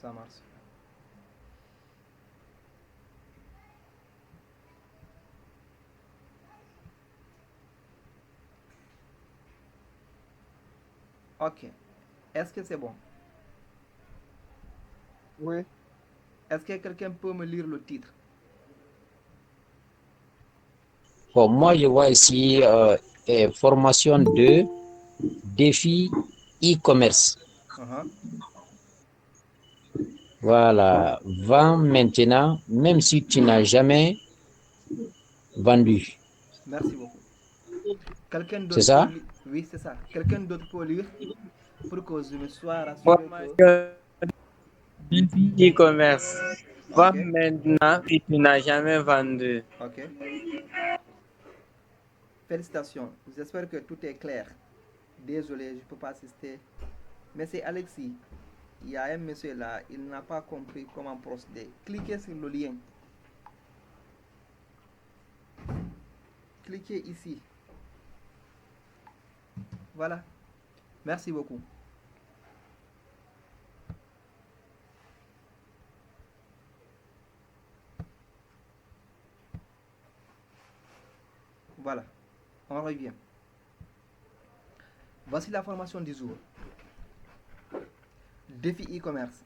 Ça marche. Ok. Est-ce que c'est bon? Oui. Est-ce que quelqu'un peut me lire le titre? Bon, moi, je vois ici formation de défi e-commerce. Uh-huh. Voilà, vends maintenant, même si tu n'as jamais vendu. Merci beaucoup. Quelqu'un C'est d'autre peut ça? lire? Oui, c'est ça. Quelqu'un d'autre peut lire pour que je me sois rassuré que... Formation défi e-commerce. Va Ok, maintenant si tu n'as jamais vendu. ok. Félicitations. J'espère que tout est clair. Désolé, je ne peux pas assister. Mais c'est Alexis. Il y a un monsieur là, il n'a pas compris comment procéder. Cliquez sur le lien. Cliquez ici. Voilà. Merci beaucoup. Voilà. On revient. Voici la formation du jour. Défi e-commerce.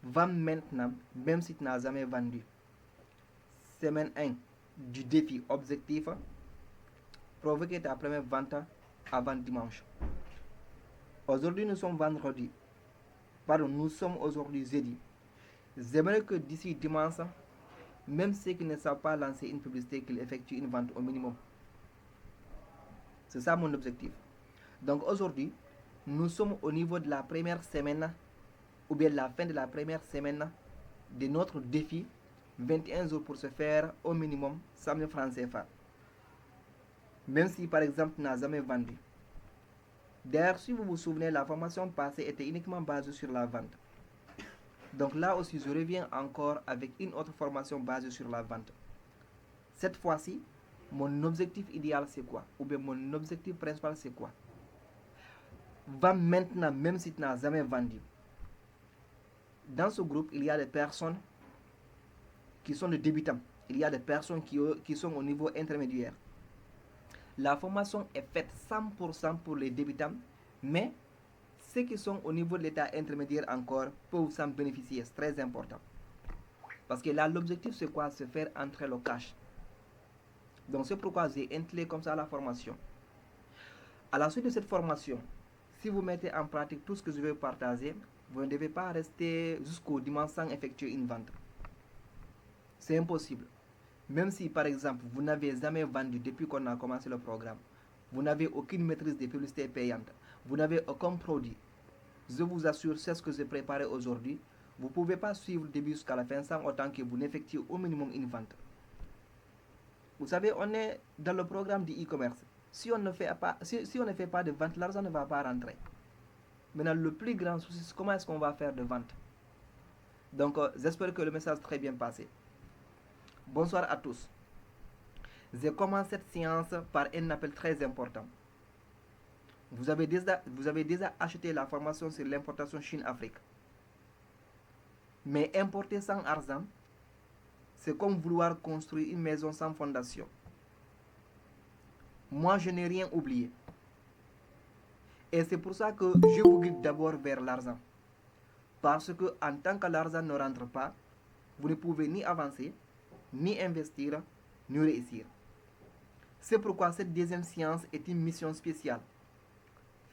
Vends maintenant, même si tu n'as jamais vendu. Semaine 1 du défi objectif. Provoquer ta première vente avant dimanche. Aujourd'hui, nous sommes vendredi. Pardon, nous sommes aujourd'hui jeudi. J'aimerais que d'ici dimanche, même ceux qui ne savent pas lancer une publicité, qu'ils effectuent une vente au minimum. C'est ça mon objectif. Donc aujourd'hui, nous sommes au niveau de la première semaine, ou bien la fin de la première semaine de notre défi. 21 jours pour se faire au minimum 100 000 francs CFA. Même si par exemple tu n'as jamais vendu. D'ailleurs, si vous vous souvenez, la formation passée était uniquement basée sur la vente. Donc là aussi, je reviens encore avec une autre formation basée sur la vente. Cette fois-ci, mon objectif idéal c'est quoi? Ou bien mon objectif principal c'est quoi? Va maintenant, même si tu n'as jamais vendu. Dans ce groupe, il y a des personnes qui sont des débutants. Il y a des personnes qui sont au niveau intermédiaire. La formation est faite 100% pour les débutants, mais ceux qui sont au niveau de l'état intermédiaire encore peuvent s'en bénéficier. C'est très important. Parce que là, l'objectif c'est quoi? Se faire entrer le cash. Donc c'est pourquoi j'ai intégré comme ça la formation. À la suite de cette formation, si vous mettez en pratique tout ce que je vais partager, vous ne devez pas rester jusqu'au dimanche sans effectuer une vente. C'est impossible. Même si par exemple vous n'avez jamais vendu depuis qu'on a commencé le programme, vous n'avez aucune maîtrise des publicités payantes, vous n'avez aucun produit, je vous assure, c'est ce que j'ai préparé aujourd'hui. Vous ne pouvez pas suivre le début jusqu'à la fin sans autant que vous n'effectuez au minimum une vente. Vous savez, on est dans le programme du e-commerce. Si on ne fait pas de vente, l'argent ne va pas rentrer. Maintenant, le plus grand souci, c'est comment est-ce qu'on va faire de vente. Donc, j'espère que le message est très bien passé. Bonsoir à tous. Je commence cette séance par un appel très important. Vous avez déjà acheté la formation sur l'importation Chine-Afrique. Mais importer sans argent, c'est comme vouloir construire une maison sans fondation. Moi, je n'ai rien oublié. Et c'est pour ça que je vous guide d'abord vers l'argent. Parce que en tant que l'argent ne rentre pas, vous ne pouvez ni avancer, ni investir, ni réussir. C'est pourquoi cette deuxième séance est une mission spéciale.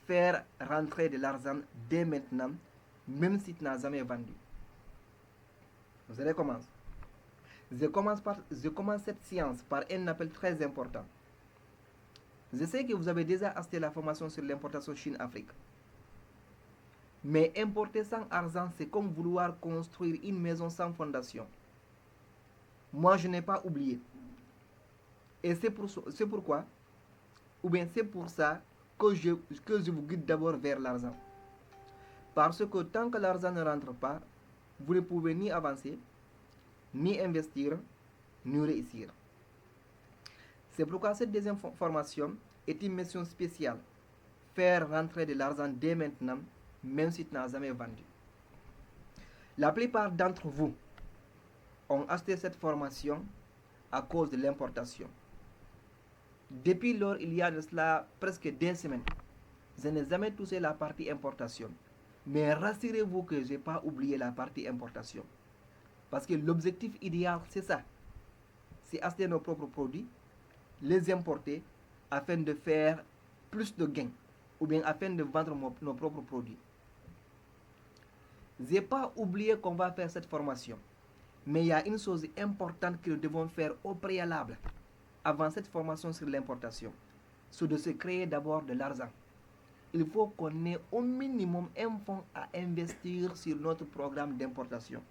Faire rentrer de l'argent dès maintenant, même si tu n'as jamais vendu. Vous allez commencer. Je commence cette séance par un appel très important. Je sais que vous avez déjà acheté la formation sur l'importation Chine-Afrique. Mais importer sans argent, c'est comme vouloir construire une maison sans fondation. Moi, je n'ai pas oublié. Et c'est pourquoi, ou bien c'est pour ça que je vous guide d'abord vers l'argent. Parce que tant que l'argent ne rentre pas, vous ne pouvez ni avancer, ni investir, ni réussir. C'est pourquoi cette deuxième formation est une mission spéciale. Faire rentrer de l'argent dès maintenant, même si tu n'as jamais vendu. La plupart d'entre vous ont acheté cette formation à cause de l'importation. Depuis lors, il y a de cela presque 2 semaines, je n'ai jamais touché la partie importation. Mais rassurez-vous que je n'ai pas oublié la partie importation. Parce que l'objectif idéal, c'est ça. C'est acheter nos propres produits, les importer afin de faire plus de gains ou bien afin de vendre nos propres produits. Je n'ai pas oublié qu'on va faire cette formation. Mais il y a une chose importante que nous devons faire au préalable avant cette formation sur l'importation. C'est de se créer d'abord de l'argent. Il faut qu'on ait au minimum un fonds à investir sur notre programme d'importation.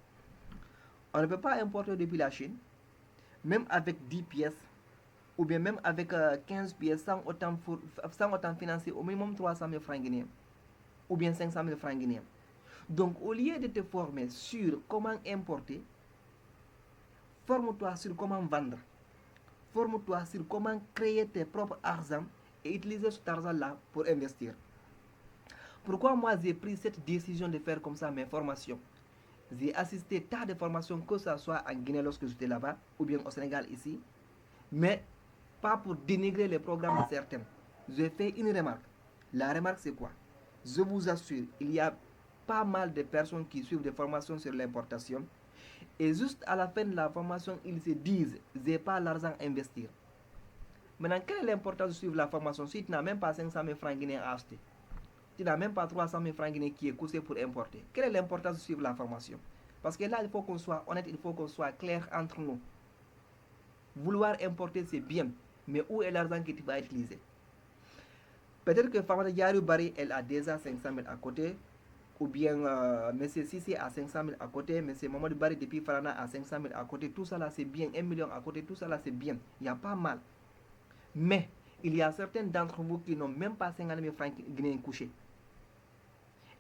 On ne peut pas importer depuis la Chine, même avec 10 pièces, ou bien même avec 15 pièces, sans autant financer au minimum 300 000 francs guinéens, ou bien 500 000 francs guinéens. Donc, au lieu de te former sur comment importer, forme-toi sur comment vendre. Forme-toi sur comment créer tes propres argent et utiliser cet argent-là pour investir. Pourquoi moi j'ai pris cette décision de faire comme ça mes formations? J'ai assisté à tas de formations, que ce soit en Guinée lorsque j'étais là-bas, ou bien au Sénégal ici, mais pas pour dénigrer les programmes de certains. J'ai fait une remarque. La remarque c'est quoi? Je vous assure, il y a pas mal de personnes qui suivent des formations sur l'importation et juste à la fin de la formation, ils se disent « j'ai pas l'argent à investir ». Maintenant, quelle est l'importance de suivre la formation si tu n'as même pas 500 000 francs guinéens à acheter? Tu n'as même pas 300 000 francs guinéens qui est coûté pour importer. Quelle est l'importance de suivre la formation? Parce que là, il faut qu'on soit honnête, il faut qu'on soit clair entre nous. Vouloir importer, c'est bien, mais où est l'argent que tu vas utiliser? Peut-être que Famata Diarou Bari, elle a déjà 500 000 à côté, ou bien M. Sissi a 500 000 à côté, M. Mamadou Bari depuis Farana a 500 000 à côté, tout ça là c'est bien, 1 million à côté, tout ça là c'est bien, il n'y a pas mal. Mais il y a certains d'entre vous qui n'ont même pas 50 000 francs guinéens couchés.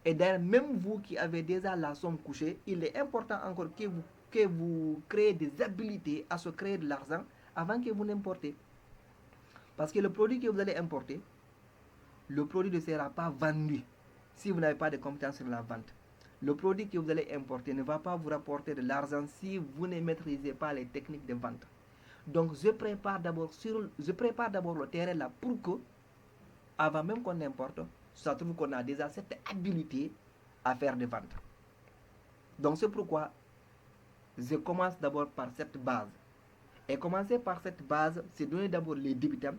Et d'ailleurs, même vous qui avez déjà la somme couchée, il est important encore que vous créez des habilités à se créer de l'argent avant que vous n'importez. Parce que le produit que vous allez importer, le produit ne sera pas vendu si vous n'avez pas de compétences sur la vente. Le produit que vous allez importer ne va pas vous rapporter de l'argent si vous ne maîtrisez pas les techniques de vente. Donc je prépare d'abord le terrain là pour que, avant même qu'on importe, ça trouve qu'on a déjà cette habilité à faire des ventes. Donc c'est pourquoi je commence d'abord par cette base. Et commencer par cette base, c'est donner d'abord les débutants,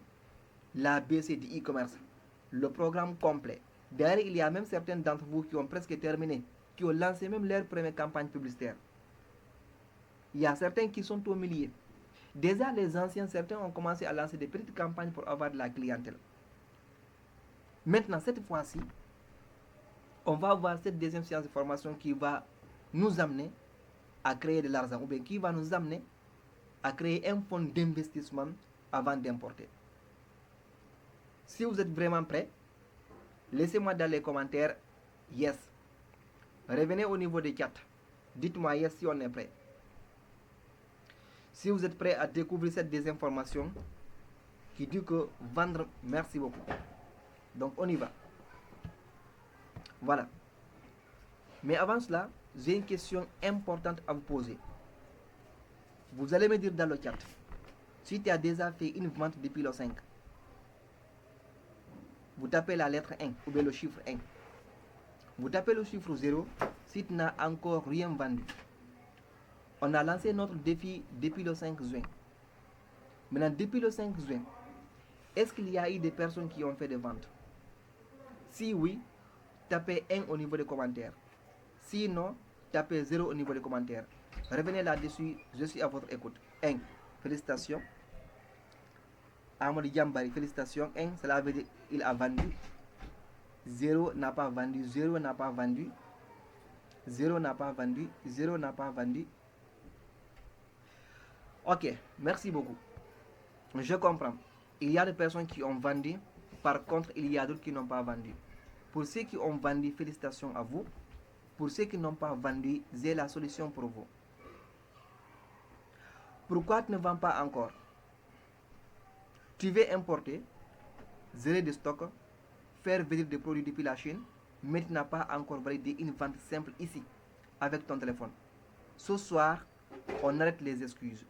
l'ABC du e-commerce, le programme complet. D'ailleurs, il y a même certains d'entre vous qui ont presque terminé, qui ont lancé même leur première campagne publicitaire. Il y a certains qui sont au milieu. Déjà, les anciens, certains ont commencé à lancer des petites campagnes pour avoir de la clientèle. Maintenant, cette fois-ci, on va avoir cette deuxième séance de formation qui va nous amener à créer de l'argent, ou bien qui va nous amener à créer un fonds d'investissement avant d'importer. Si vous êtes vraiment prêts, laissez-moi dans les commentaires yes. Revenez au niveau des chats. Dites-moi yes si on est prêt. Si vous êtes prêts à découvrir cette deuxième formation qui dit que vendre, merci beaucoup. Donc on y va. Voilà. Mais avant cela, j'ai une question importante à vous poser. Vous allez me dire dans le chat si tu as déjà fait une vente depuis le 5. Vous tapez la lettre 1 ou bien le chiffre 1. Vous tapez le chiffre 0 si tu n'as encore rien vendu. On a lancé notre défi depuis le 5 juin. Maintenant, depuis le 5 juin, est-ce qu'il y a eu des personnes qui ont fait des ventes? Si oui, tapez 1 au niveau des commentaires. Sinon, tapez 0 au niveau des commentaires. Revenez là-dessus, je suis à votre écoute. 1. Félicitations. Amadou Diambari, félicitations. 1, cela veut dire qu'il a vendu. 0 n'a pas vendu. 0 n'a pas vendu. 0 n'a pas vendu. 0 n'a pas vendu. Ok, merci beaucoup. Je comprends. Il y a des personnes qui ont vendu. Par contre, il y a d'autres qui n'ont pas vendu. Pour ceux qui ont vendu, félicitations à vous. Pour ceux qui n'ont pas vendu, j'ai la solution pour vous. Pourquoi tu ne vends pas encore? Tu veux importer, gérer des stocks, faire venir des produits depuis la Chine, mais tu n'as pas encore validé une vente simple ici. avec ton téléphone. Ce soir, on arrête les excuses.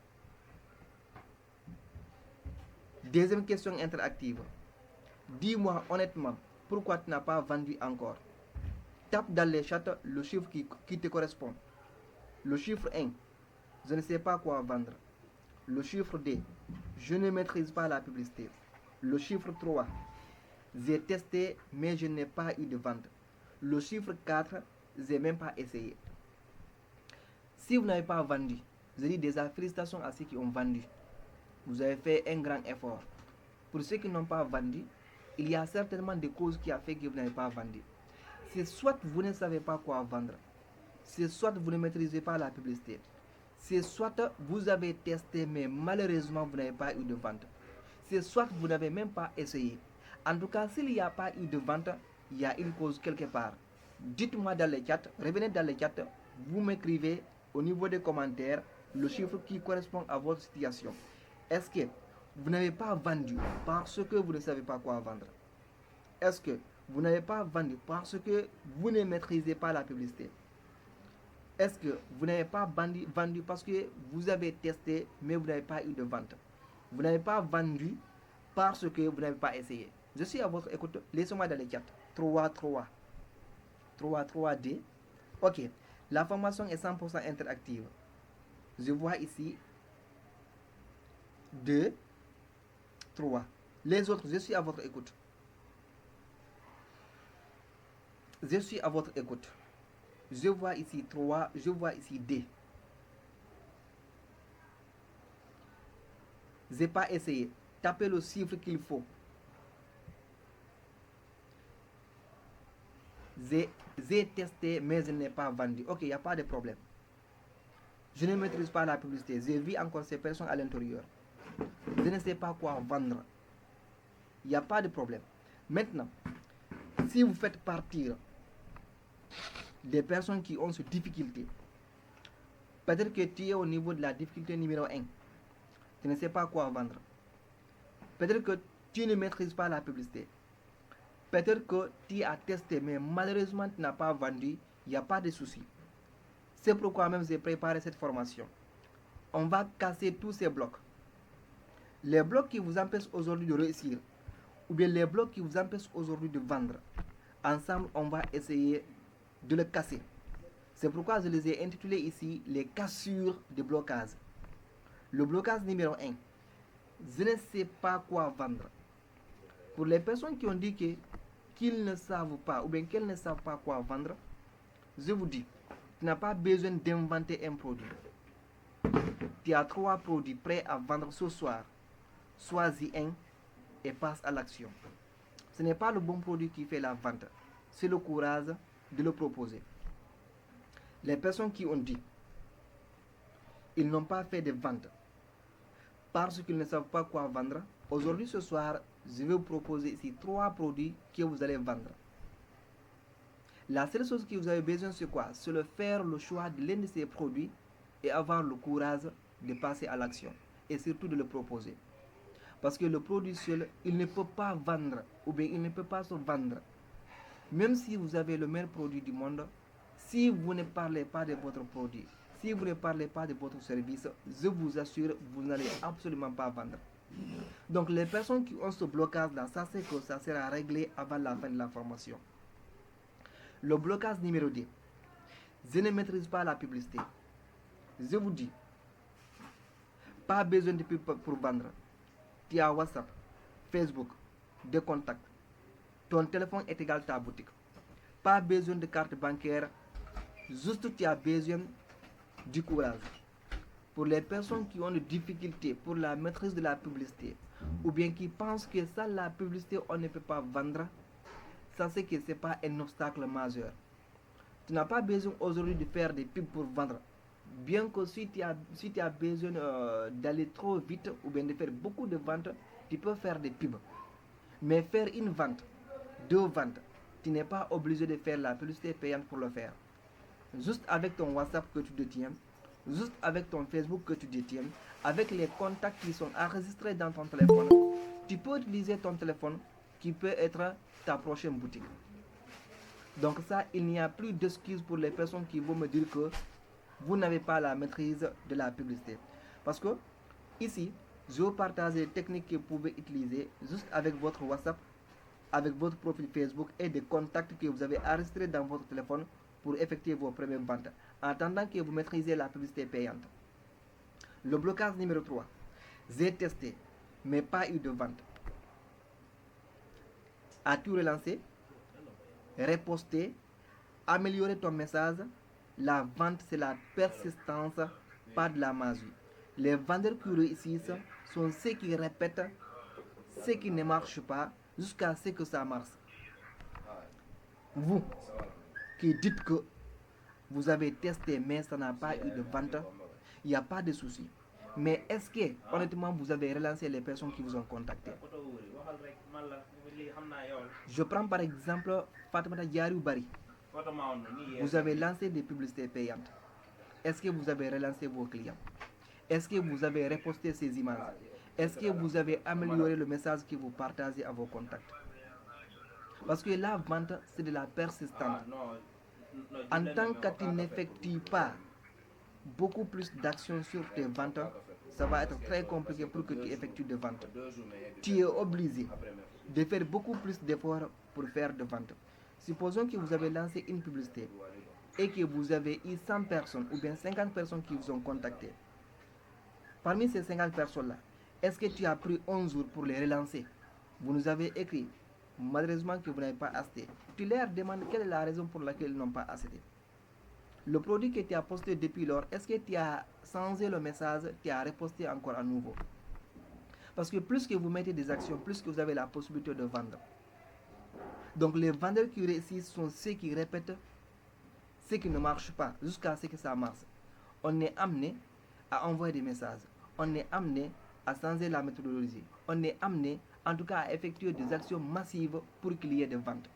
Deuxième question interactive. Dis-moi honnêtement, pourquoi tu n'as pas vendu encore? Tape dans les chats le chiffre qui te correspond. Le chiffre 1, je ne sais pas quoi vendre. Le chiffre 2, je ne maîtrise pas la publicité. Le chiffre 3, j'ai testé mais je n'ai pas eu de vente. Le chiffre 4, je n'ai même pas essayé. Si vous n'avez pas vendu, je dis déjà félicitations à ceux qui ont vendu. Vous avez fait un grand effort. Pour ceux qui n'ont pas vendu, il y a certainement des causes qui ont fait que vous n'avez pas vendu. C'est soit vous ne savez pas quoi vendre, c'est soit vous ne maîtrisez pas la publicité, c'est soit vous avez testé mais malheureusement vous n'avez pas eu de vente, c'est soit vous n'avez même pas essayé. En tout cas, s'il n'y a pas eu de vente, il y a une cause quelque part. Dites-moi dans les chats, revenez dans les chats, vous m'écrivez au niveau des commentaires le chiffre qui correspond à votre situation. Est-ce que vous n'avez pas vendu parce que vous ne savez pas quoi vendre? Est-ce que vous n'avez pas vendu parce que vous ne maîtrisez pas la publicité? Est-ce que vous n'avez pas vendu parce que vous avez testé mais vous n'avez pas eu de vente? Vous n'avez pas vendu parce que vous n'avez pas essayé. Je suis à votre écoute. Laissez-moi dans les chats. 3D. Ok. La formation est 100% interactive. Je vois ici 2, 3. Les autres, je suis à votre écoute. Je suis à votre écoute. Je vois ici 3, je vois ici 2. Je n'ai pas essayé. Tapez le chiffre qu'il faut. J'ai testé, mais je n'ai pas vendu. Ok, il n'y a pas de problème. Je ne maîtrise pas la publicité. J'ai vu encore ces personnes à l'intérieur. Je ne sais pas quoi vendre. Il n'y a pas de problème. Maintenant, si vous faites partir des personnes qui ont cette difficulté, peut-être que tu es au niveau de la difficulté numéro 1. Tu ne sais pas quoi vendre. Peut-être que tu ne maîtrises pas la publicité. Peut-être que tu as testé, mais malheureusement tu n'as pas vendu. Il n'y a pas de souci. C'est pourquoi même j'ai préparé cette formation. On va casser tous ces blocs. Les blocs qui vous empêchent aujourd'hui de réussir, ou bien les blocs qui vous empêchent aujourd'hui de vendre. Ensemble, on va essayer de les casser. C'est pourquoi je les ai intitulés ici les cassures de blocage. Le blocage numéro 1. Je ne sais pas quoi vendre. Pour les personnes qui ont dit qu'ils ne savent pas ou bien qu'elles ne savent pas quoi vendre, je vous dis, tu n'as pas besoin d'inventer un produit. Tu as 3 produits prêts à vendre ce soir. Choisis un et passe à l'action. Ce n'est pas le bon produit qui fait la vente, c'est le courage de le proposer. Les personnes qui ont dit ils n'ont pas fait de vente parce qu'ils ne savent pas quoi vendre, aujourd'hui ce soir, je vais vous proposer ici 3 produits que vous allez vendre. La seule chose que vous avez besoin, c'est quoi? C'est de faire le choix de l'un de ces produits et avoir le courage de passer à l'action et surtout de le proposer. Parce que le produit seul, il ne peut pas vendre ou bien il ne peut pas se vendre. Même si vous avez le meilleur produit du monde, si vous ne parlez pas de votre produit, si vous ne parlez pas de votre service, je vous assure, vous n'allez absolument pas vendre. Donc les personnes qui ont ce blocage-là, ça c'est que ça sera réglé avant la fin de la formation. Le blocage numéro 2. Je ne maîtrise pas la publicité. Je vous dis, pas besoin de pub pour vendre. Tu as WhatsApp, Facebook, des contacts. Ton téléphone est égal à ta boutique. Pas besoin de carte bancaire. Juste tu as besoin du courage. Pour les personnes qui ont des difficultés pour la maîtrise de la publicité, ou bien qui pensent que ça, la publicité, on ne peut pas vendre, sachez que ce n'est pas un obstacle majeur. Tu n'as pas besoin aujourd'hui de faire des pubs pour vendre. Bien que si tu as besoin d'aller trop vite ou bien de faire beaucoup de ventes, tu peux faire des pubs. Mais faire une vente, 2 ventes, tu n'es pas obligé de faire la publicité payante pour le faire. Juste avec ton WhatsApp que tu détiens, juste avec ton Facebook que tu détiens, avec les contacts qui sont enregistrés dans ton téléphone, tu peux utiliser ton téléphone qui peut être ta prochaine boutique. Donc ça, il n'y a plus d'excuses pour les personnes qui vont me dire que vous n'avez pas la maîtrise de la publicité. Parce que ici, je vous partage les techniques que vous pouvez utiliser juste avec votre WhatsApp, avec votre profil Facebook et des contacts que vous avez enregistrés dans votre téléphone pour effectuer vos premières ventes, en attendant que vous maîtrisez la publicité payante. Le blocage numéro 3. J'ai testé, mais pas eu de vente. As-tu relancé, reposté, amélioré ton message? La vente, c'est la persistance, pas de la magie. Les vendeurs qui réussissent sont ceux qui répètent ce qui ne marche pas jusqu'à ce que ça marche. Vous qui dites que vous avez testé mais ça n'a pas eu de vente, il n'y a pas de souci. Mais est-ce que, honnêtement, vous avez relancé les personnes qui vous ont contacté? Je prends par exemple Fatmata Diarou Bari. Vous avez lancé des publicités payantes. Est-ce que vous avez relancé vos clients? Est-ce que vous avez reposté ces images? Est-ce que vous avez amélioré le message que vous partagez à vos contacts? Parce que la vente, c'est de la persistance. En tant que tu n'effectues pas beaucoup plus d'actions sur tes ventes, ça va être très compliqué pour que tu effectues des ventes. Tu es obligé de faire beaucoup plus d'efforts pour faire des ventes. Supposons que vous avez lancé une publicité et que vous avez eu 100 personnes ou bien 50 personnes qui vous ont contacté. Parmi ces 50 personnes-là, est-ce que tu as pris 11 jours pour les relancer? Vous nous avez écrit, malheureusement que vous n'avez pas acheté. Tu leur demandes quelle est la raison pour laquelle ils n'ont pas acheté. Le produit que tu as posté depuis lors, est-ce que tu as changé le message, tu as reposté encore à nouveau? Parce que plus que vous mettez des actions, plus que vous avez la possibilité de vendre. Donc les vendeurs qui réussissent sont ceux qui répètent ce qui ne marche pas jusqu'à ce que ça marche. On est amené à envoyer des messages. On est amené à changer la méthodologie. On est amené en tout cas à effectuer des actions massives pour qu'il y ait des ventes.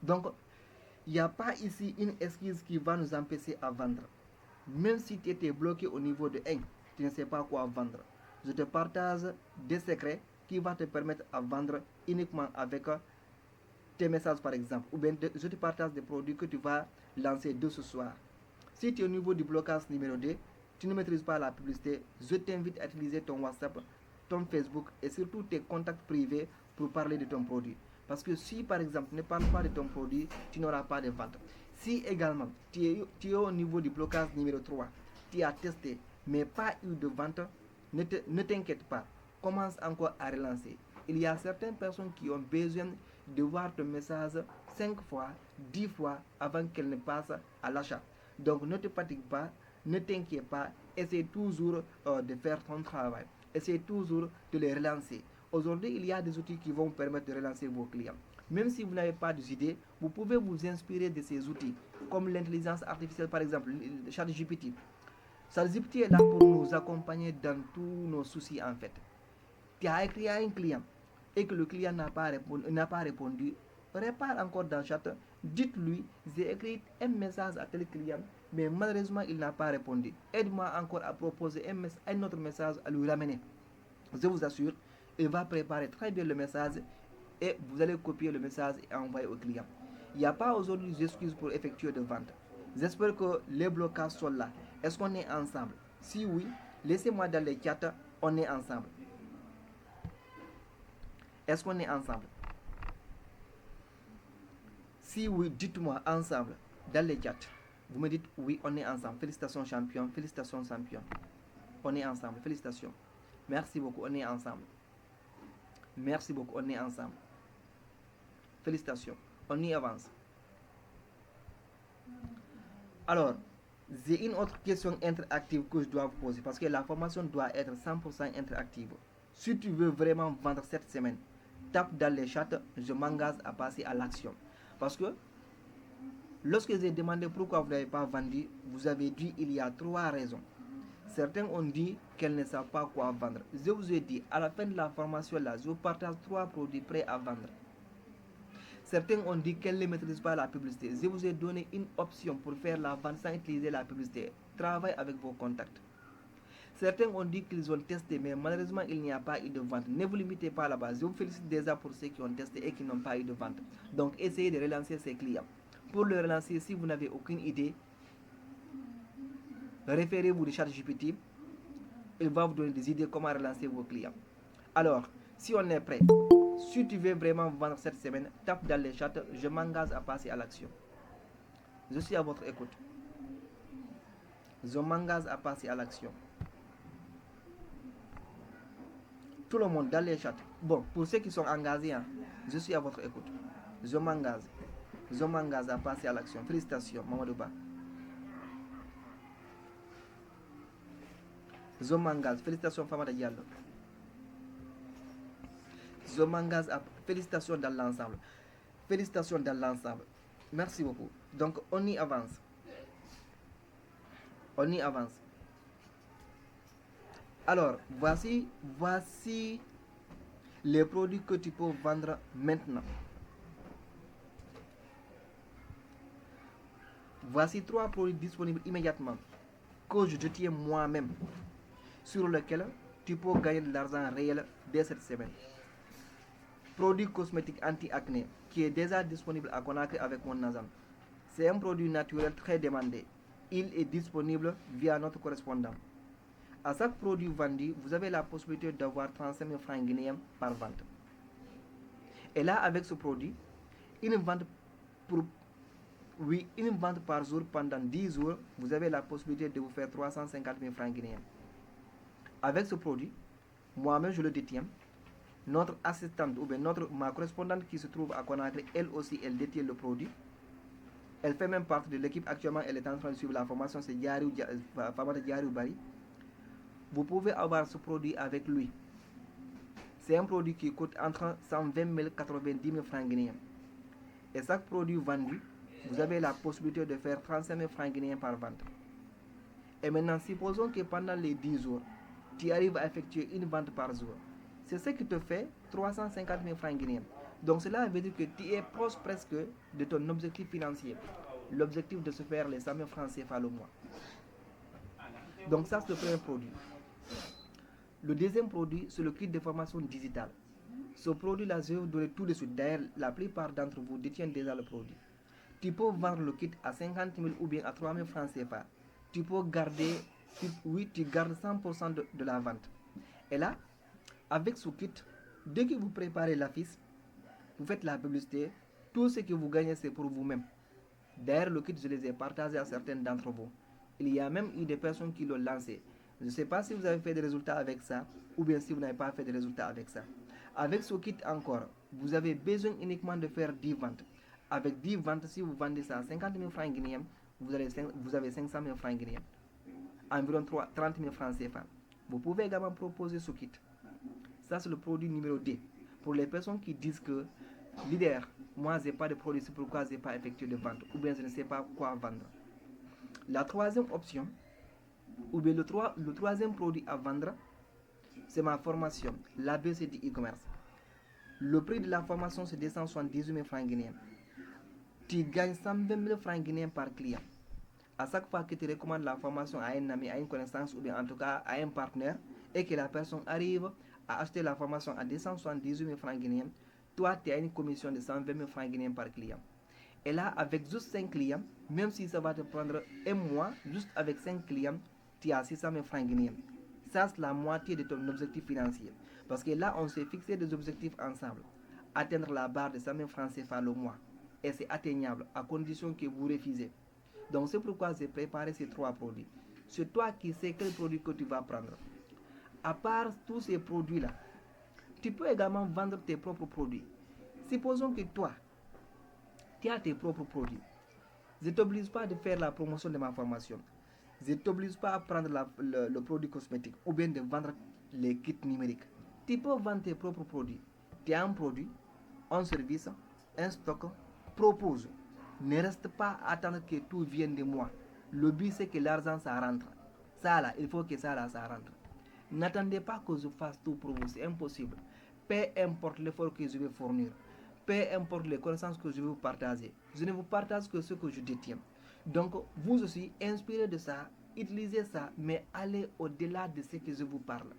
Donc, il n'y a pas ici une excuse qui va nous empêcher à vendre. Même si tu étais bloqué au niveau de 1, tu ne sais pas quoi vendre. Je te partage des secrets qui vont te permettre à vendre uniquement avec tes messages par exemple. Ou bien je te partage des produits que tu vas lancer de ce soir. Si tu es au niveau du blocage numéro 2, tu ne maîtrises pas la publicité, je t'invite à utiliser ton WhatsApp, ton Facebook et surtout tes contacts privés pour parler de ton produit. Parce que si par exemple tu ne parles pas de ton produit, tu n'auras pas de vente. Si également tu es au niveau du blocage numéro 3, tu as testé mais pas eu de vente, ne t'inquiète pas, commence encore à relancer. Il y a certaines personnes qui ont besoin de voir ton message 5 fois, 10 fois avant qu'elles ne passent à l'achat. Donc ne te fatigue pas, ne t'inquiète pas, essaie toujours de faire ton travail. Essaie toujours de les relancer. Aujourd'hui, il y a des outils qui vont vous permettre de relancer vos clients. Même si vous n'avez pas d'idées, vous pouvez vous inspirer de ces outils, comme l'intelligence artificielle par exemple, ChatGPT. ChatGPT est là pour nous accompagner dans tous nos soucis en fait. Tu as écrit à un client et que le client n'a pas répondu, répare encore dans le chat, dites-lui, j'ai écrit un message à tel client, mais malheureusement il n'a pas répondu. Aide-moi encore à proposer un autre message à lui ramener. Je vous assure, il va préparer très bien le message et vous allez copier le message et envoyer au client. Il n'y a pas aujourd'hui d'excuses pour effectuer de vente. J'espère que les blocages sont là. Est-ce qu'on est ensemble? Si oui, laissez-moi dans les chats, on est ensemble. Est-ce qu'on est ensemble? Si oui, dites-moi ensemble dans les chats. Vous me dites oui, on est ensemble. Félicitations champion, félicitations champion. On est ensemble, félicitations. Merci beaucoup, on est ensemble. Merci beaucoup, on est ensemble. Félicitations, on y avance. Alors, j'ai une autre question interactive que je dois vous poser parce que la formation doit être 100% interactive. Si tu veux vraiment vendre cette semaine, tape dans les chats, je m'engage à passer à l'action. Parce que lorsque j'ai demandé pourquoi vous n'avez pas vendu, vous avez dit il y a 3 raisons. Certains ont dit qu'elles ne savent pas quoi vendre. Je vous ai dit, à la fin de la formation là, je vous partage 3 produits prêts à vendre. Certains ont dit qu'elles ne maîtrisent pas la publicité. Je vous ai donné une option pour faire la vente sans utiliser la publicité. Travaillez avec vos contacts. Certains ont dit qu'ils ont testé, mais malheureusement, il n'y a pas eu de vente. Ne vous limitez pas là-bas. Je vous félicite déjà pour ceux qui ont testé et qui n'ont pas eu de vente. Donc, essayez de relancer ces clients. Pour le relancer, si vous n'avez aucune idée, référez-vous de ChatGPT. Il va vous donner des idées comment relancer vos clients. Alors, si on est prêt, si tu veux vraiment vendre cette semaine, tape dans les chats, je m'engage à passer à l'action. Je suis à votre écoute. Je m'engage à passer à l'action. Tout le monde dans les chats. Bon, pour ceux qui sont engagés, hein, je suis à votre écoute. Je m'engage. Je m'engage à passer à l'action. Félicitations, Mamadou Ba. Je m'engage. Félicitations, Famada Diallo. Je m'engage à... Félicitations dans l'ensemble. Félicitations dans l'ensemble. Merci beaucoup. Donc, on y avance. On y avance. Alors, voici les produits que tu peux vendre maintenant. Voici 3 produits disponibles immédiatement que je détiens moi-même, sur lesquels tu peux gagner de l'argent réel dès cette semaine. Produit cosmétique anti-acné qui est déjà disponible à Conakry avec mon agent. C'est un produit naturel très demandé. Il est disponible via notre correspondant. À chaque produit vendu, vous avez la possibilité d'avoir 35 000 francs guinéens par vente. Et là, avec ce produit, une vente par jour pendant 10 jours, vous avez la possibilité de vous faire 350 000 francs guinéens. Avec ce produit, moi-même je le détiens. Notre assistante ou bien ma correspondante qui se trouve à Conakry, elle aussi, elle détient le produit. Elle fait même partie de l'équipe. Actuellement, elle est en train de suivre la formation, c'est Famata Diariou Bari. Vous pouvez avoir ce produit avec lui. C'est un produit qui coûte entre 120 000 et 90 000 francs guinéens. Et chaque produit vendu, vous avez la possibilité de faire 35 000 francs guinéens par vente. Et maintenant, supposons que pendant les 10 jours, tu arrives à effectuer une vente par jour. C'est ce qui te fait 350 000 francs guinéens. Donc cela veut dire que tu es proche presque de ton objectif financier. L'objectif de se faire les 100 000 francs CFA le mois. Donc ça, c'est le premier produit. Le deuxième produit, c'est le kit de formation digitale. Ce produit-là, je vais vous donner tout de suite. D'ailleurs, la plupart d'entre vous détiennent déjà le produit. Tu peux vendre le kit à 50 000 ou bien à 3 000 francs CFA. Tu peux garder, tu gardes 100% de la vente. Et là, avec ce kit, dès que vous préparez la fiche, vous faites la publicité, tout ce que vous gagnez, c'est pour vous-même. D'ailleurs, le kit, je les ai partagés à certains d'entre vous. Il y a même eu des personnes qui l'ont lancé. Je ne sais pas si vous avez fait des résultats avec ça, ou bien si vous n'avez pas fait des résultats avec ça. Avec ce kit encore, vous avez besoin uniquement de faire 10 ventes. Avec 10 ventes, si vous vendez ça à 50 000 francs guinéens, vous avez 500 000 francs guinéens. Environ 30 000 francs CFA. Vous pouvez également proposer ce kit. Ça, c'est le produit numéro 2. Pour les personnes qui disent que, leader, moi, je n'ai pas de produit, c'est pourquoi je n'ai pas effectué de vente, ou bien je ne sais pas quoi vendre. La troisième option, ou bien le troisième produit à vendre, c'est ma formation, l'ABCD e-commerce. Le prix de la formation, c'est 278 000 francs guinéens. Tu gagnes 120 000 francs guinéens par client. À chaque fois que tu recommandes la formation à un ami, à une connaissance, ou bien en tout cas à un partenaire, et que la personne arrive à acheter la formation à 278 000 francs guinéens, toi, tu as une commission de 120 000 francs guinéens par client. Et là, avec juste 5 clients, même si ça va te prendre un mois, juste avec 5 clients, tu as 600 000 francs guinéens. Ça, c'est la moitié de ton objectif financier. Parce que là, on s'est fixé des objectifs ensemble. Atteindre la barre de 100 000 francs CFA le mois. Et c'est atteignable, à condition que vous refusez. Donc, c'est pourquoi j'ai préparé ces 3 produits. C'est toi qui sais quel produit que tu vas prendre. À part tous ces produits-là, tu peux également vendre tes propres produits. Supposons que toi, tu as tes propres produits. Je ne t'oblige pas de faire la promotion de ma formation. Je ne t'oblige pas à prendre le produit cosmétique ou bien de vendre les kits numériques. Tu peux vendre tes propres produits. Tu as un produit, un service, un stock, propose. Ne reste pas à attendre que tout vienne de moi. Le but, c'est que l'argent, ça rentre. Ça là, il faut que ça là, ça rentre. N'attendez pas que je fasse tout pour vous, c'est impossible. Peu importe l'effort que je vais fournir, peu importe les connaissances que je vais vous partager, je ne vous partage que ce que je détiens. Donc, vous aussi, inspirez de ça, utilisez ça, mais allez au-delà de ce que je vous parle.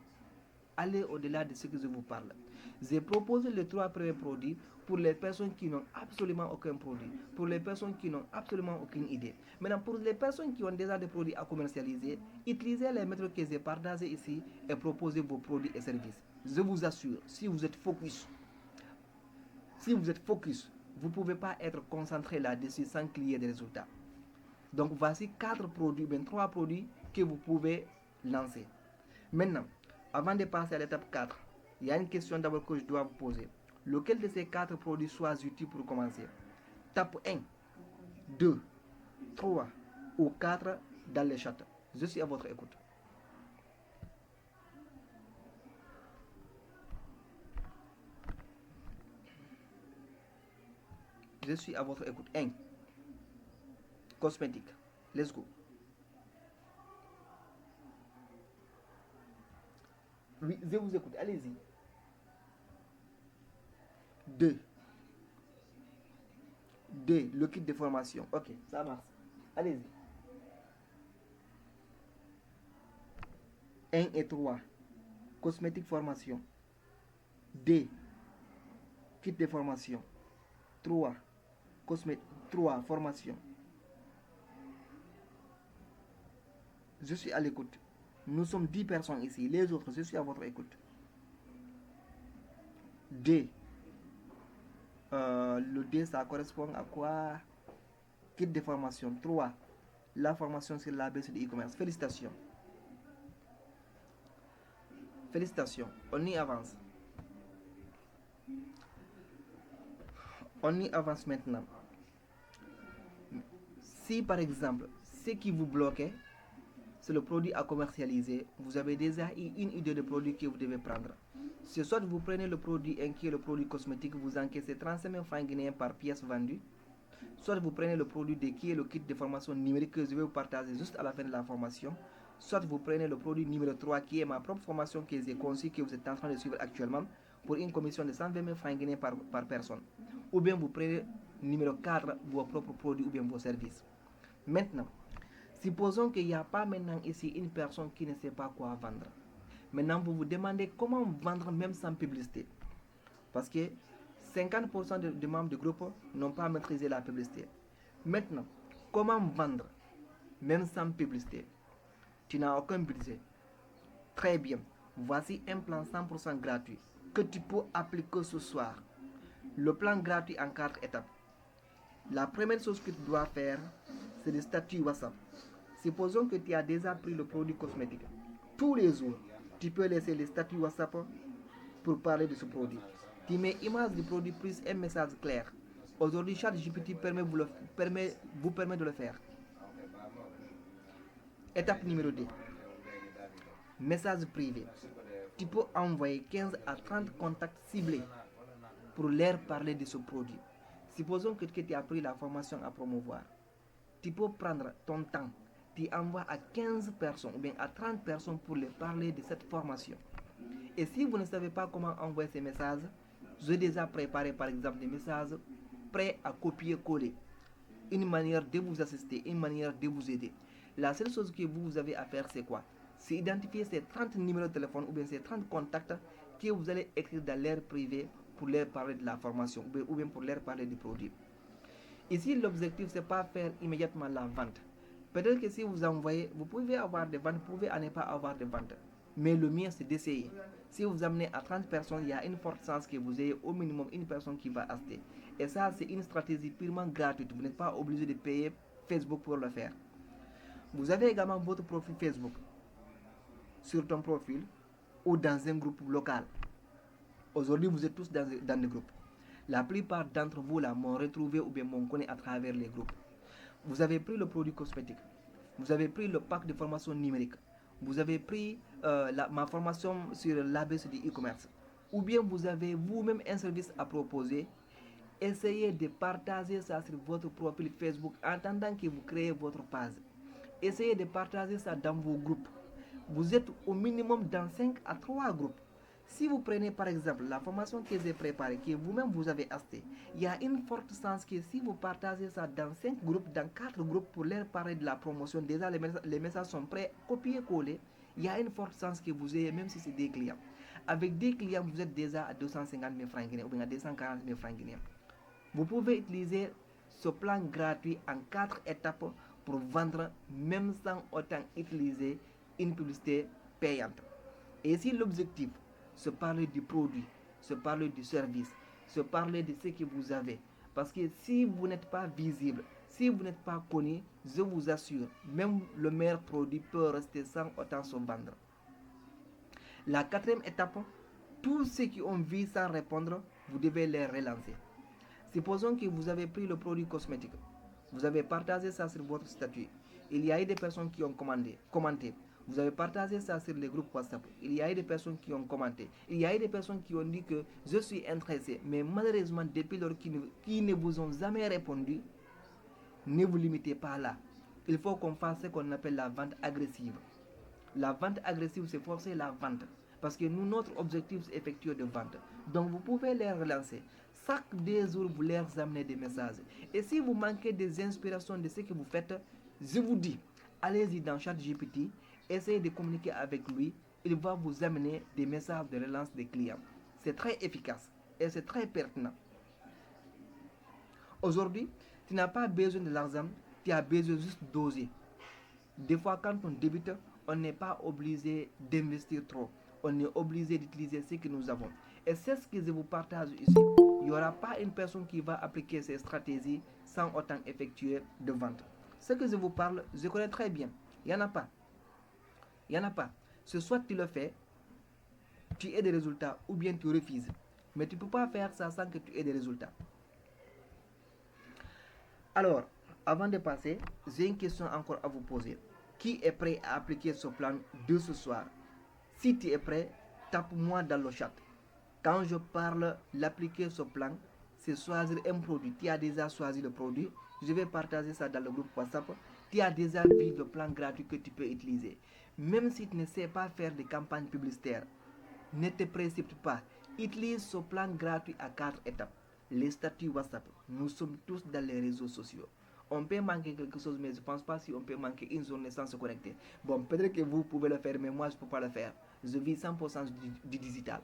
aller au-delà de ce que je vous parle. J'ai proposé les 3 premiers produits pour les personnes qui n'ont absolument aucun produit, pour les personnes qui n'ont absolument aucune idée. Maintenant, pour les personnes qui ont déjà des produits à commercialiser, utilisez les méthodes que j'ai partagées ici et proposez vos produits et services. Je vous assure, si vous êtes focus, vous ne pouvez pas être concentré là-dessus sans qu'il y ait des résultats. Donc voici 4 produits, bien 3 produits que vous pouvez lancer. Maintenant, avant de passer à l'étape 4, il y a une question d'abord que je dois vous poser. Lequel de ces 4 produits choisis-tu pour commencer? Tape 1, 2, 3 ou 4 dans le chat. Je suis à votre écoute. Je suis à votre écoute. 1. Cosmétique. Let's go. Oui, je vous écoute. Allez-y. 2. Le kit de formation. Ok, ça marche. Allez-y. 1 et 3. Cosmétique formation. 2. Kit de formation. 3. 3. Formation. Je suis à l'écoute. Nous sommes 10 personnes ici. Les autres, je suis à votre écoute. 2. Le D, ça correspond à quoi? Kit de formation. 3. La formation sur l'ABC de e-commerce. Félicitations. Félicitations. On y avance. On y avance maintenant. Si par exemple, ce qui vous bloquait, c'est le produit à commercialiser, vous avez déjà une idée de produit que vous devez prendre. C'est soit vous prenez le produit 1 qui est le produit cosmétique, vous encaissez 35 000 francs guinéens par pièce vendue, soit vous prenez le produit 2 qui est le kit de formation numérique que je vais vous partager juste à la fin de la formation, soit vous prenez le produit numéro 3 qui est ma propre formation que j'ai conçue, que vous êtes en train de suivre actuellement, pour une commission de 120 000 francs guinéens par personne. Ou bien vous prenez numéro 4, vos propres produits ou bien vos services. Maintenant, supposons qu'il n'y a pas maintenant ici une personne qui ne sait pas quoi vendre. Maintenant, vous vous demandez comment vendre même sans publicité. Parce que 50% des membres du groupe n'ont pas maîtrisé la publicité. Maintenant, comment vendre même sans publicité? Tu n'as aucun budget. Très bien. Voici un plan 100% gratuit que tu peux appliquer ce soir. Le plan gratuit en 4 étapes. La première chose que tu dois faire, c'est le statut WhatsApp. Supposons que tu as déjà pris le produit cosmétique. Tous les jours, tu peux laisser le statut WhatsApp pour parler de ce produit. Tu mets image du produit plus un message clair. Aujourd'hui, ChatGPT vous permet de le faire. Étape numéro 2. Message privé. Tu peux envoyer 15 à 30 contacts ciblés pour leur parler de ce produit. Supposons que tu as pris la formation à promouvoir. Tu peux prendre ton temps. Tu envoies à 15 personnes ou bien à 30 personnes pour leur parler de cette formation. Et si vous ne savez pas comment envoyer ces messages, j'ai déjà préparé par exemple des messages prêts à copier-coller. Une manière de vous assister, une manière de vous aider. La seule chose que vous avez à faire, c'est quoi? C'est identifier ces 30 numéros de téléphone ou bien ces 30 contacts que vous allez écrire dans l'air privé pour leur parler de la formation ou bien pour leur parler du produit. Ici, l'objectif, c'est pas faire immédiatement la vente. Peut-être que si vous envoyez, vous pouvez avoir des ventes, vous pouvez ne pas avoir de ventes. Mais le mieux, c'est d'essayer. Si vous amenez à 30 personnes, il y a une forte chance que vous ayez au minimum une personne qui va acheter. Et ça, c'est une stratégie purement gratuite. Vous n'êtes pas obligé de payer Facebook pour le faire. Vous avez également votre profil Facebook sur ton profil ou dans un groupe local. Aujourd'hui, vous êtes tous dans des groupes. La plupart d'entre vous là m'ont retrouvé ou bien m'ont connu à travers les groupes. Vous avez pris le produit cosmétique. Vous avez pris le pack de formation numérique. Vous avez pris ma formation sur l'ABC du e-commerce. Ou bien vous avez vous-même un service à proposer. Essayez de partager ça sur votre profil Facebook en attendant que vous créez votre page. Essayez de partager ça dans vos groupes. Vous êtes au minimum dans 5 à 3 groupes. Si vous prenez par exemple la formation que j'ai préparée, que vous-même vous avez achetée, il y a une forte chance que si vous partagez ça dans 5 groupes, dans 4 groupes pour leur parler de la promotion, déjà les messages sont prêts, copier-coller, il y a une forte chance que vous ayez, même si c'est des clients. Avec des clients, vous êtes déjà à 250 000 francs guinéens ou bien à 240 000 francs guinéens. Vous pouvez utiliser ce plan gratuit en 4 étapes pour vendre même sans autant utiliser une publicité payante. Et si l'objectif, c'est parler du produit, c'est parler du service, c'est parler de ce que vous avez. Parce que si vous n'êtes pas visible, si vous n'êtes pas connu, je vous assure, même le meilleur produit peut rester sans autant se vendre. La 4e étape, tous ceux qui ont vu sans répondre, vous devez les relancer. Supposons que vous avez pris le produit cosmétique, vous avez partagé ça sur votre statut. Il y a eu des personnes qui ont commenté. Vous avez partagé ça sur les groupes WhatsApp. Il y a eu des personnes qui ont commenté. Il y a eu des personnes qui ont dit que je suis intéressé. Mais malheureusement, depuis lors qui ne vous ont jamais répondu, ne vous limitez pas là. Il faut qu'on fasse ce qu'on appelle la vente agressive. La vente agressive, c'est forcer la vente. Parce que nous, notre objectif, c'est effectuer de vente. Donc, vous pouvez les relancer. Chaque 2 jours, vous leur amenez des messages. Et si vous manquez des inspirations de ce que vous faites, je vous dis, allez-y dans ChatGPT, essayez de communiquer avec lui. Il va vous amener des messages de relance des clients. C'est très efficace et c'est très pertinent. Aujourd'hui, tu n'as pas besoin de l'argent, tu as besoin juste d'oser. Des fois, quand on débute, on n'est pas obligé d'investir trop. On est obligé d'utiliser ce que nous avons. Et c'est ce que je vous partage ici. Il n'y aura pas une personne qui va appliquer ces stratégies sans autant effectuer de vente. Ce que je vous parle, je connais très bien. Il n'y en a pas. Il n'y en a pas. C'est soit tu le fais, tu aies des résultats, ou bien tu refuses. Mais tu ne peux pas faire ça sans que tu aies des résultats. Alors, avant de passer, j'ai une question encore à vous poser. Qui est prêt à appliquer ce plan de ce soir? Si tu es prêt, tape-moi dans le chat. Quand je parle d'appliquer ce plan, c'est choisir un produit. Tu as déjà choisi le produit. Je vais partager ça dans le groupe WhatsApp. Tu as déjà vu le plan gratuit que tu peux utiliser. Même si tu ne sais pas faire de campagne publicitaire, ne te précipite pas. Utilise ce plan gratuit à 4 étapes. Les statuts WhatsApp, nous sommes tous dans les réseaux sociaux. On peut manquer quelque chose, mais je ne pense pas si on peut manquer une journée sans se connecter. Bon, peut-être que vous pouvez le faire, mais moi, je ne peux pas le faire. Je vis 100% du digital.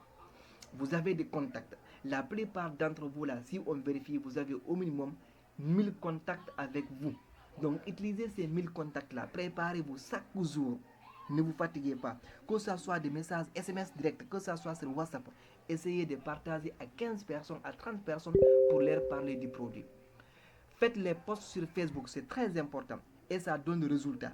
Vous avez des contacts. La plupart d'entre vous, là, si on vérifie, vous avez au minimum 1000 contacts avec vous. Donc, utilisez ces 1000 contacts-là. Préparez-vous chaque jour. Ne vous fatiguez pas. Que ce soit des messages SMS directs, que ce soit sur WhatsApp, essayez de partager à 15 personnes, à 30 personnes pour leur parler du produit. Faites les posts sur Facebook, c'est très important et ça donne des résultats.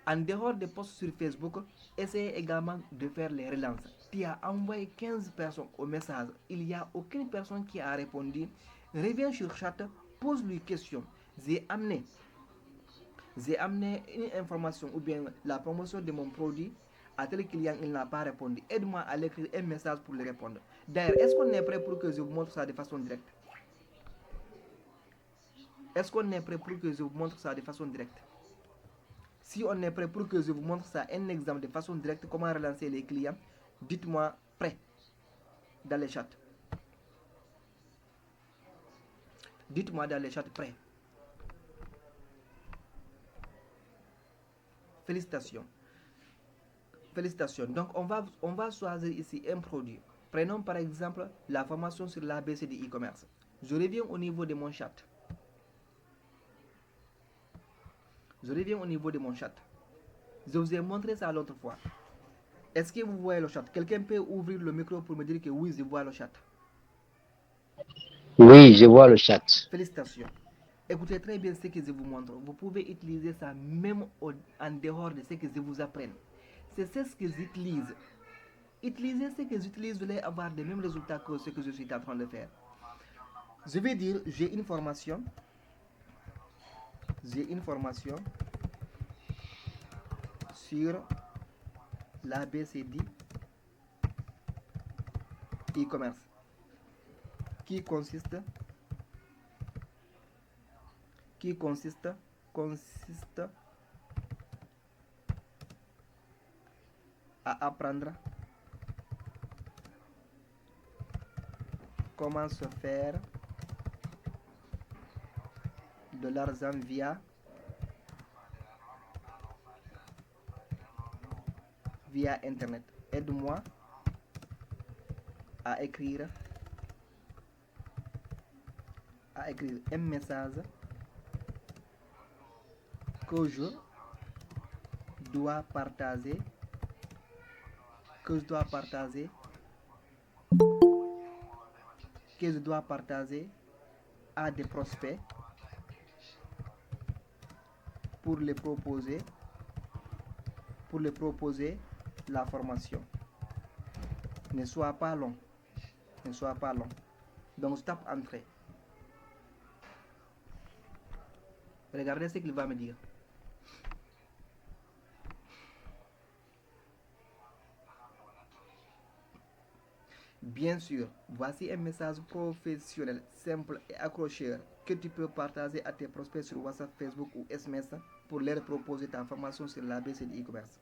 En dehors des posts sur Facebook, essayez également de faire les relances. Tu as envoyé 15 personnes au message, il n'y a aucune personne qui a répondu. Reviens sur chat, pose-lui question. J'ai amené une information ou bien la promotion de mon produit à tel client, il n'a pas répondu. Aide-moi à l'écrire un message pour lui répondre. D'ailleurs, est-ce qu'on est prêt pour que je vous montre ça de façon directe? Est-ce qu'on est prêt pour que je vous montre ça de façon directe? Si on est prêt pour que je vous montre ça, un exemple de façon directe, comment relancer les clients, dites-moi prêt dans les chats. Dites-moi dans les chats prêt. Félicitations. Félicitations. Donc, on va choisir ici un produit. Prenons par exemple la formation sur l'ABC de e-commerce. Je reviens au niveau de mon chat. Je vous ai montré ça l'autre fois. Est-ce que vous voyez le chat? Quelqu'un peut ouvrir le micro pour me dire que oui, je vois le chat. Oui, je vois le chat. Félicitations. Écoutez très bien ce que je vous montre. Vous pouvez utiliser ça même en dehors de ce que je vous apprenne. C'est ce que j'utilise. Utilisez ce que j'utilise, vous allez avoir les mêmes résultats que ce que je suis en train de faire. Je vais dire, j'ai une formation sur l'ABCD e-commerce qui consiste à apprendre comment se faire de l'argent via via Internet. Aide-moi à écrire un message que je dois partager à des prospects pour les proposer la formation. Ne sois pas long. Donc je tape entrée. Regardez ce qu'il va me dire. Bien sûr, voici un message professionnel, simple et accrocheur que tu peux partager à tes prospects sur WhatsApp, Facebook ou SMS pour leur proposer ta formation sur l'ABC de e-commerce.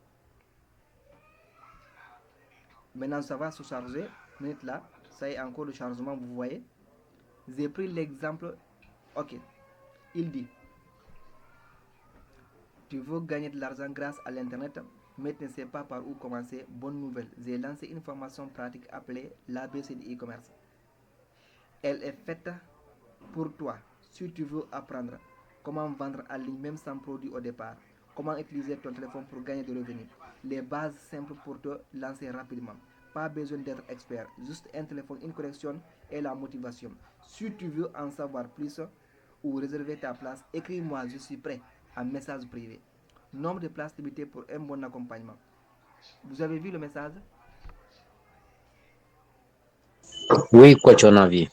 Maintenant, ça va se charger. Minute là, ça y est encore le chargement, vous voyez. J'ai pris l'exemple. Ok, il dit: tu veux gagner de l'argent grâce à l'internet, mais tu ne sais pas par où commencer. Bonne nouvelle, j'ai lancé une formation pratique appelée l'ABC de e-commerce. Elle est faite pour toi si tu veux apprendre comment vendre en ligne même sans produit au départ, comment utiliser ton téléphone pour gagner des revenus, les bases simples pour te lancer rapidement. Pas besoin d'être expert, juste un téléphone, une connexion et la motivation. Si tu veux en savoir plus ou réserver ta place, écris-moi, je suis prêt, en message privé. Nombre de places limitées pour un bon accompagnement. Vous avez vu le message? Oui, coach, on a vu.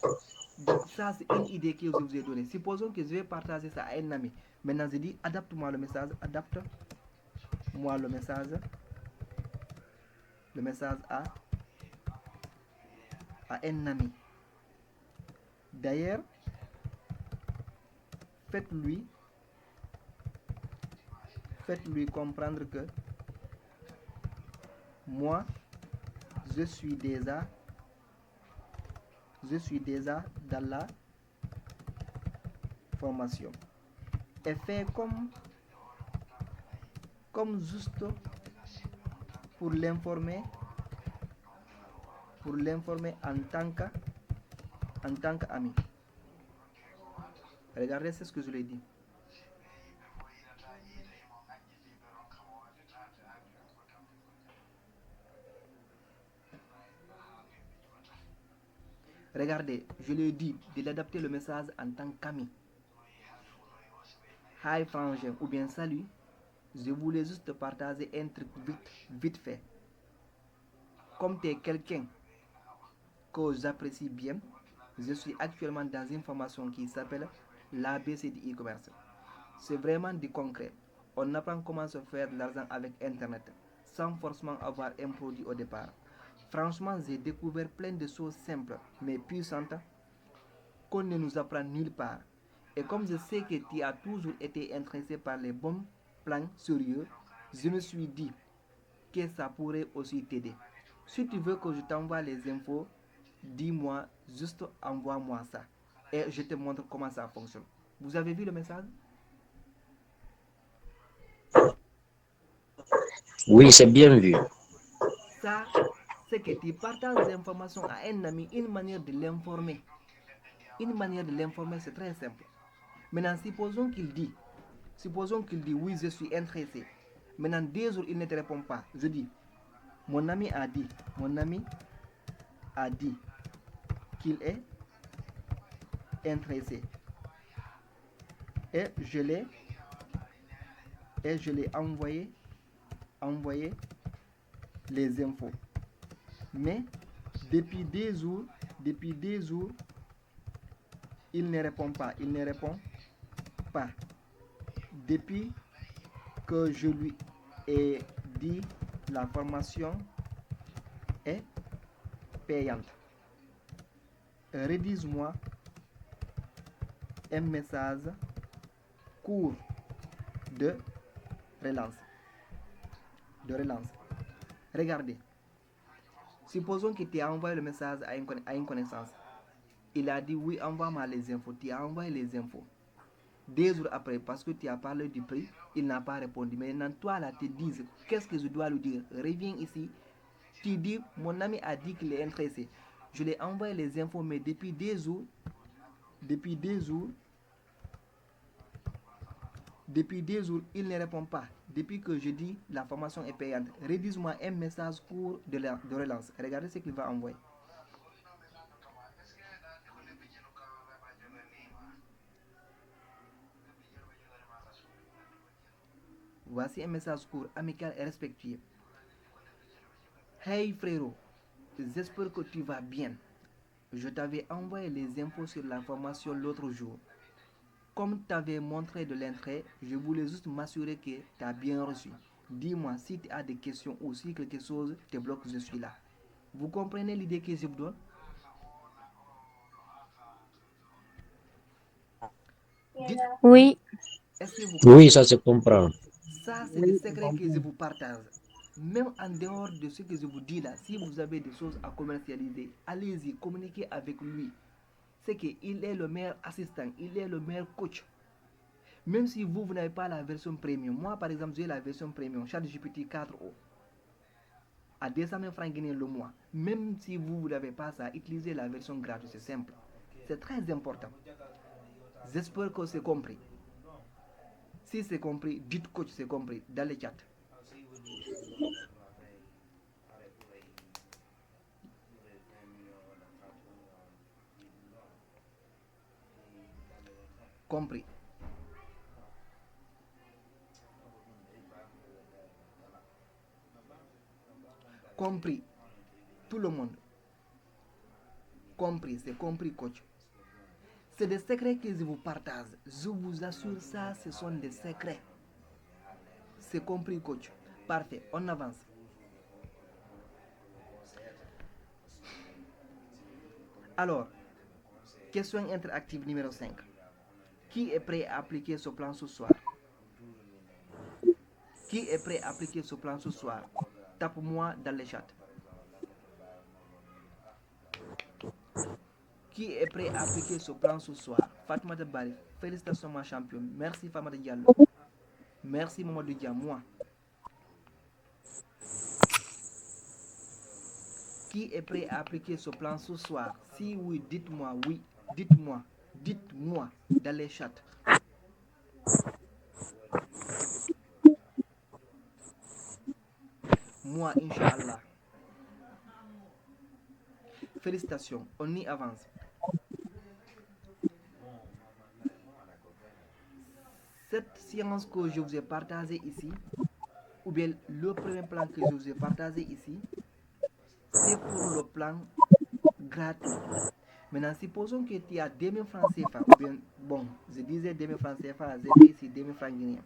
Donc ça, c'est une idée que je vous ai donnée. Supposons que je vais partager ça à un ami. Maintenant, je dis, adapte-moi le message, adapte-moi le message à un ami. D'ailleurs, faites-lui comprendre que moi, je suis déjà dans la formation. Et fait comme juste pour l'informer en tant qu'ami. Regardez, c'est ce que je lui ai dit. Regardez, je lui ai dit de l'adapter le message en tant qu'ami. Hi frangin ou bien salut, je voulais juste te partager un truc vite fait. Comme tu es quelqu'un que j'apprécie bien, je suis actuellement dans une formation qui s'appelle l'ABC de e-commerce. C'est vraiment du concret. On apprend comment se faire de l'argent avec Internet, sans forcément avoir un produit au départ. Franchement, j'ai découvert plein de choses simples, mais puissantes, qu'on ne nous apprend nulle part. Et comme je sais que tu as toujours été intéressé par les bons plans sérieux, je me suis dit que ça pourrait aussi t'aider. Si tu veux que je t'envoie les infos, dis-moi, juste envoie-moi ça. Et je te montre comment ça fonctionne. Vous avez vu le message? Oui, c'est bien vu. Ça, c'est que tu partages des informations à un ami, une manière de l'informer. Une manière de l'informer, c'est très simple. Maintenant, supposons qu'il dit oui, je suis intéressé. Maintenant, 2 jours, il ne te répond pas. Je dis, mon ami a dit qu'il est intéressé. Et je l'ai envoyé les infos. Mais depuis 2 jours, il ne répond pas. Depuis que je lui ai dit la formation est payante. Rédige-moi un message court de relance. Regardez. Supposons que tu as envoyé le message à une connaissance. Il a dit oui, envoie-moi les infos. Tu as envoyé les infos. 2 jours après, parce que tu as parlé du prix, il n'a pas répondu. Maintenant, toi là, te dis, qu'est-ce que je dois lui dire? Reviens ici. Tu dis, mon ami a dit qu'il est intéressé. Je lui ai envoyé les infos, mais depuis 2 jours, il ne répond pas. Depuis que je dis la formation est payante, rédige-moi un message court de relance. Regardez ce qu'il va envoyer. Voici un message court, amical et respectueux. Hey frérot, j'espère que tu vas bien. Je t'avais envoyé les infos sur la formation l'autre jour. Comme tu avais montré de l'intérêt, je voulais juste m'assurer que tu as bien reçu. Dis-moi si tu as des questions ou si quelque chose te bloque, je suis là. Vous comprenez l'idée que je vous donne? Dites, Oui, est-ce que vous Oui, comprenez? ça se comprend. Ça, c'est des secrets que je vous partage. Même en dehors de ce que je vous dis là, si vous avez des choses à commercialiser, allez-y, communiquez avec lui. C'est qu'il est le meilleur assistant, il est le meilleur coach. Même si vous n'avez pas la version premium, moi par exemple j'ai la version premium, ChatGPT 4o, à 200 000 francs guinéens le mois. Même si vous n'avez pas ça, utilisez la version gratuite, c'est simple. C'est très important. J'espère que c'est compris. Si c'est compris, dites coach c'est compris dans le chat. Compris. Compris. Tout le monde. Compris, c'est compris coach. C'est des secrets que je vous partage. Je vous assure ça, ce sont des secrets. C'est compris coach. Parfait, on avance. Alors, question interactive numéro 5. Qui est prêt à appliquer ce plan ce soir? Qui est prêt à appliquer ce plan ce soir? Tape-moi dans le chat. Qui est prêt à appliquer ce plan ce soir? Fatma Bari, félicitations ma championne. Merci Famada Diallo. Merci Mamadou Dia, moi. Qui est prêt à appliquer ce plan ce soir? Si oui, dites-moi oui. Dites-moi. Dites-moi dans les chats. Moi, Inch'Allah. Félicitations, on y avance. Cette séance que je vous ai partagée ici, ou bien le premier plan que je vous ai partagé ici, c'est pour le plan gratuit. Maintenant, supposons que tu as 2000 francs CFA, ou bien, bon, je disais 2000 francs CFA, j'ai fait ici 2000 francs guinéens.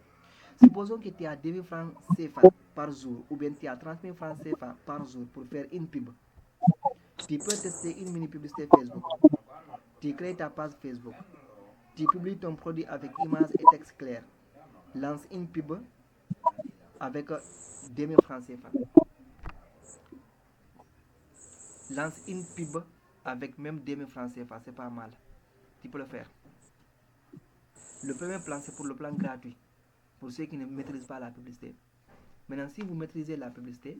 Supposons que tu as 2000 francs CFA par jour, ou bien tu as 30 000 francs CFA par jour pour faire une pub. Tu peux tester une mini publicité Facebook. Tu crées ta page Facebook. Tu publies ton produit avec images et texte clair. Lance une pub avec 2000 francs CFA. Lance une pub avec même 2000 francs CFA, c'est pas mal. Tu peux le faire. Le premier plan, c'est pour le plan gratuit, pour ceux qui ne maîtrisent pas la publicité. Maintenant, si vous maîtrisez la publicité,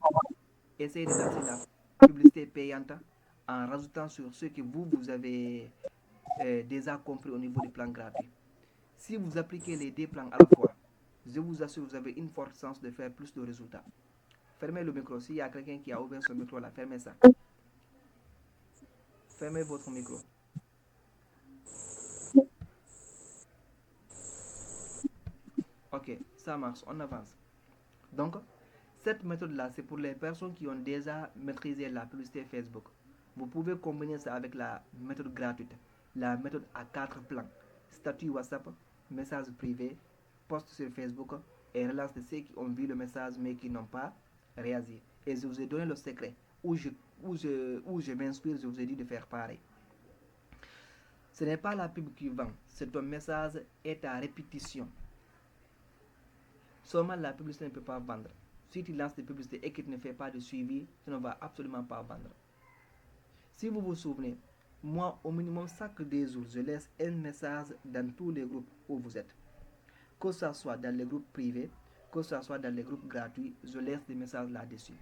essayez de lancer la publicité payante en rajoutant sur ce que vous avez déjà compris au niveau du plan gratuit. Si vous appliquez les deux plans à la fois, je vous assure que vous avez une forte chance de faire plus de résultats. Fermez le micro. S'il y a quelqu'un qui a ouvert son micro là, fermez ça. Fermez votre micro. Ok, ça marche, on avance. Donc, cette méthode-là, c'est pour les personnes qui ont déjà maîtrisé la publicité Facebook. Vous pouvez combiner ça avec la méthode gratuite, la méthode à 4 plans. Statut WhatsApp, message privé, post sur Facebook et relance de ceux qui ont vu le message mais qui n'ont pas réagi. Et je vous ai donné le secret. Où je m'inspire, je vous ai dit de faire pareil. Ce n'est pas la pub qui vend, c'est ton message et ta répétition. Seulement la publicité ne peut pas vendre. Si tu lances des publicités et que tu ne fais pas de suivi, tu ne vas absolument pas vendre. Si vous vous souvenez, moi, au minimum, chaque 2 jours, je laisse un message dans tous les groupes où vous êtes. Que ce soit dans les groupes privés, que ce soit dans les groupes gratuits, je laisse des messages là-dessus.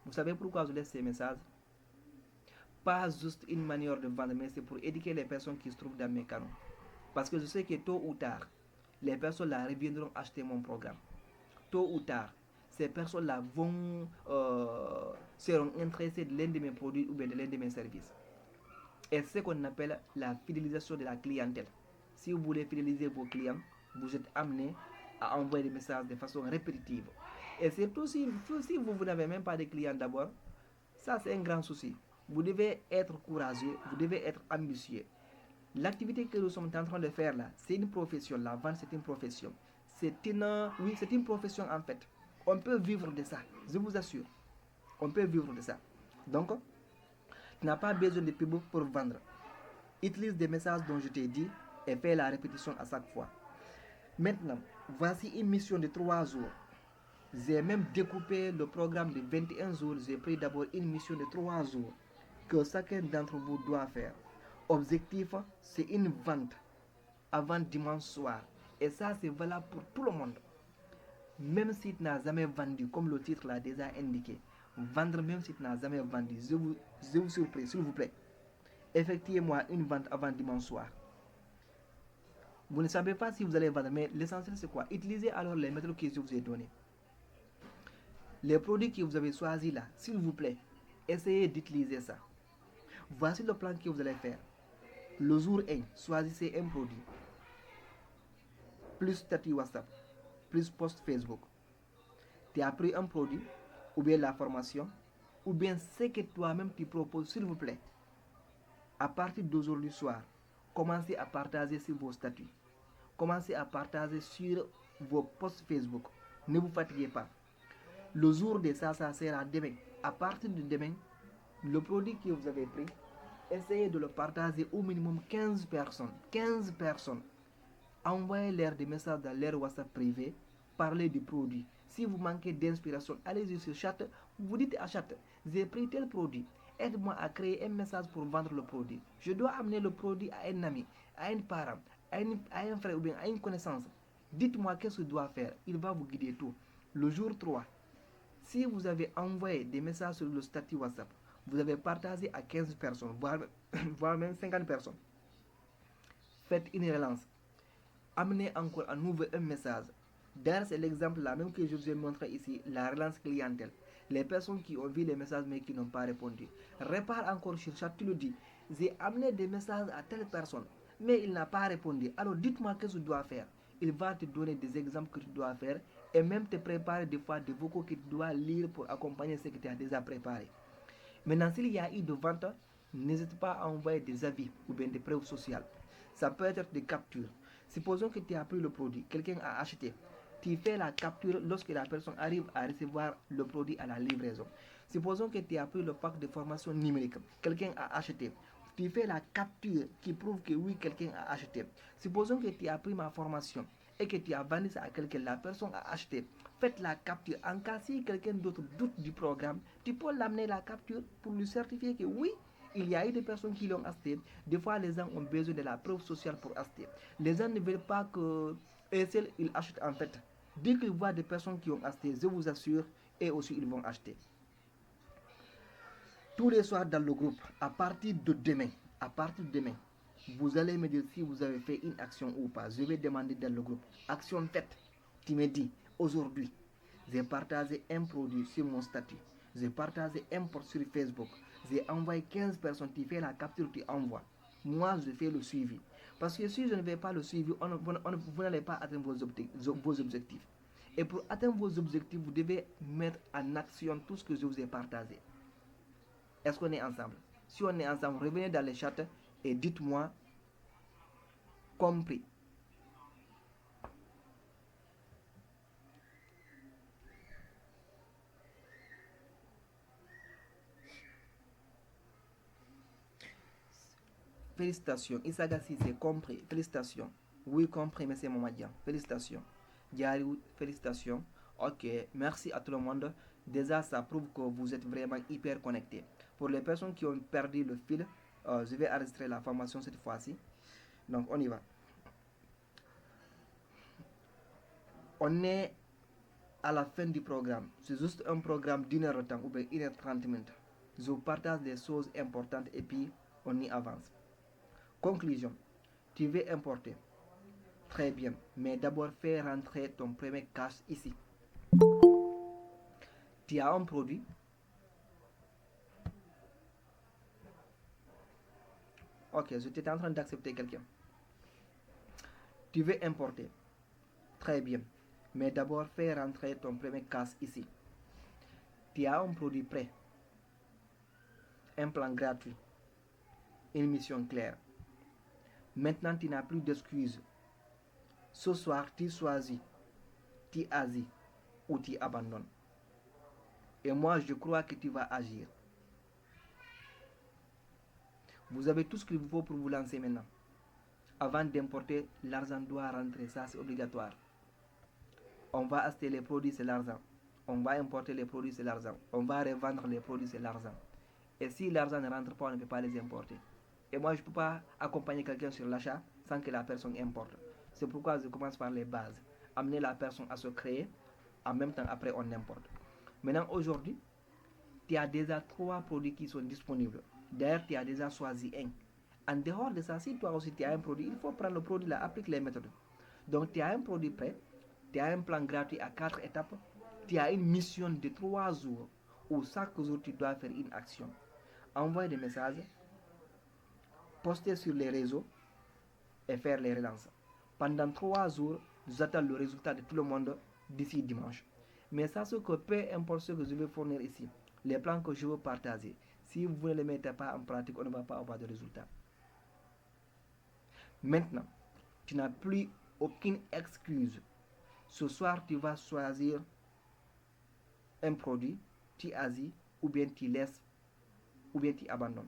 Vous savez pourquoi je laisse ces messages? Pas juste une manière de vendre, mais c'est pour éduquer les personnes qui se trouvent dans mes canaux. Parce que je sais que tôt ou tard, les personnes là reviendront acheter mon programme. Tôt ou tard, ces personnes-là seront intéressées de l'un de mes produits ou bien de l'un de mes services. Et c'est ce qu'on appelle la fidélisation de la clientèle. Si vous voulez fidéliser vos clients, vous êtes amené à envoyer des messages de façon répétitive. Et surtout si vous n'avez même pas de clients d'abord, ça c'est un grand souci. Vous devez être courageux, vous devez être ambitieux. L'activité que nous sommes en train de faire là, c'est une profession. La vente, c'est une profession. C'est une profession en fait. On peut vivre de ça, je vous assure. On peut vivre de ça. Donc, tu n'as pas besoin de pub pour vendre. Utilise des messages dont je t'ai dit et fais la répétition à chaque fois. Maintenant, voici une mission de 3 jours. J'ai même découpé le programme de 21 jours. J'ai pris d'abord une mission de 3 jours que chacun d'entre vous doit faire. Objectif, c'est une vente avant dimanche soir. Et ça, c'est valable pour tout le monde. Même si tu n'as jamais vendu, comme le titre l'a déjà indiqué, vendre même si tu n'as jamais vendu, je vous surprie, s'il vous plaît. Effectuez-moi une vente avant dimanche soir. Vous ne savez pas si vous allez vendre, mais l'essentiel c'est quoi? Utilisez alors les méthodes que je vous ai données. Les produits que vous avez choisis là, s'il vous plaît, essayez d'utiliser ça. Voici le plan que vous allez faire. Le jour 1, choisissez un produit, plus statut WhatsApp, plus post Facebook. Tu as pris un produit, ou bien la formation, ou bien ce que toi-même tu proposes, s'il vous plaît. À partir d'aujourd'hui soir, commencez à partager sur vos statuts. Commencez à partager sur vos posts Facebook. Ne vous fatiguez pas. Le jour de ça sera demain. À partir de demain, le produit que vous avez pris, essayez de le partager au minimum 15 personnes. 15 personnes. Envoyez-leur des messages dans leur WhatsApp privé. Parlez du produit. Si vous manquez d'inspiration, allez-y sur chat. Vous dites à chat, j'ai pris tel produit. Aide-moi à créer un message pour vendre le produit. Je dois amener le produit à un ami, à un parent, à un frère ou bien à une connaissance. Dites-moi qu'est-ce que je dois faire. Il va vous guider tout. Le jour 3, si vous avez envoyé des messages sur le statut WhatsApp, vous avez partagé à 15 personnes, voire même 50 personnes. Faites une relance. Amenez encore à nouveau un message. D'ailleurs, c'est l'exemple là même que je vous ai montré ici, la relance clientèle. Les personnes qui ont vu les messages mais qui n'ont pas répondu. Répare encore sur chat, tu le dis. J'ai amené des messages à telle personne, mais il n'a pas répondu. Alors dites-moi qu'est-ce que je dois faire. Il va te donner des exemples que tu dois faire et même te préparer des fois des vocaux que tu dois lire pour accompagner ce que tu as déjà préparé. Maintenant, s'il y a eu de vente, n'hésite pas à envoyer des avis ou bien des preuves sociales. Ça peut être des captures. Supposons que tu as pris le produit, quelqu'un a acheté. Tu fais la capture lorsque la personne arrive à recevoir le produit à la livraison. Supposons que tu as pris le pack de formation numérique, quelqu'un a acheté. Tu fais la capture qui prouve que oui, quelqu'un a acheté. Supposons que tu as pris ma formation et que tu as vendu ça à quelqu'un, la personne a acheté. Faites la capture. En cas si quelqu'un d'autre doute du programme, tu peux l'amener la capture pour lui certifier que oui, il y a eu des personnes qui l'ont acheté. Des fois, les gens ont besoin de la preuve sociale pour acheter. Les gens ne veulent pas que seuls ils achètent en fait. Dès qu'ils voient des personnes qui ont acheté, je vous assure, et aussi ils vont acheter. Tous les soirs dans le groupe, à partir de demain, vous allez me dire si vous avez fait une action ou pas. Je vais demander dans le groupe, action faite. Tu me dis, aujourd'hui, j'ai partagé un produit sur mon statut. J'ai partagé un post sur Facebook. J'ai envoyé 15 personnes, tu fais la capture, tu envoies. Moi, je fais le suivi. Parce que si je ne fais pas le suivi, vous n'allez pas atteindre vos objectifs. Et pour atteindre vos objectifs, vous devez mettre en action tout ce que je vous ai partagé. Est-ce qu'on est ensemble? Si on est ensemble, revenez dans les chats et dites-moi compris. Félicitations. Isagassi, c'est compris. Félicitations. Oui, compris, mais c'est Mamadian. Félicitations. Diari, félicitations. Ok, merci à tout le monde. Déjà, ça prouve que vous êtes vraiment hyper connectés. Pour les personnes qui ont perdu le fil, Je vais enregistrer la formation cette fois-ci. Donc, on y va. On est à la fin du programme. C'est juste un programme d'1 heure de temps ou bien 1 heure 30 minutes. Je vous partage des choses importantes et puis on y avance. Conclusion. Tu veux importer. Très bien. Mais d'abord, fais rentrer ton premier cash ici. Tu as un produit. Ok, j'étais en train d'accepter quelqu'un. Tu veux importer. Très bien. Mais d'abord, fais rentrer ton premier cash ici. Tu as un produit prêt. Un plan gratuit. Une mission claire. Maintenant, tu n'as plus d'excuses. Ce soir, tu choisis. Tu agis ou tu abandonnes. Et moi, je crois que tu vas agir. Vous avez tout ce qu'il vous faut pour vous lancer maintenant. Avant d'importer, l'argent doit rentrer. Ça, c'est obligatoire. On va acheter les produits, c'est l'argent. On va importer les produits, c'est l'argent. On va revendre les produits, c'est l'argent. Et si l'argent ne rentre pas, on ne peut pas les importer. Et moi, je ne peux pas accompagner quelqu'un sur l'achat sans que la personne importe. C'est pourquoi je commence par les bases. Amener la personne à se créer. En même temps, après, on importe. Maintenant, aujourd'hui, tu as déjà 3 produits qui sont disponibles. D'ailleurs, tu as déjà choisi un. En dehors de ça, si toi aussi tu as un produit, il faut prendre le produit là, applique les méthodes. Donc, tu as un produit prêt, tu as un plan gratuit à 4 étapes, tu as une mission de 3 jours où chaque jour tu dois faire une action. Envoyer des messages, poster sur les réseaux et faire les relances. Pendant 3 jours, j'attends le résultat de tout le monde d'ici dimanche. Mais sachez que peu importe ce que je vais fournir ici, les plans que je veux partager, si vous ne les mettez pas en pratique, on ne va pas avoir de résultats. Maintenant, tu n'as plus aucune excuse. Ce soir, tu vas choisir un produit, tu agis, ou bien tu laisses, ou bien tu abandonnes.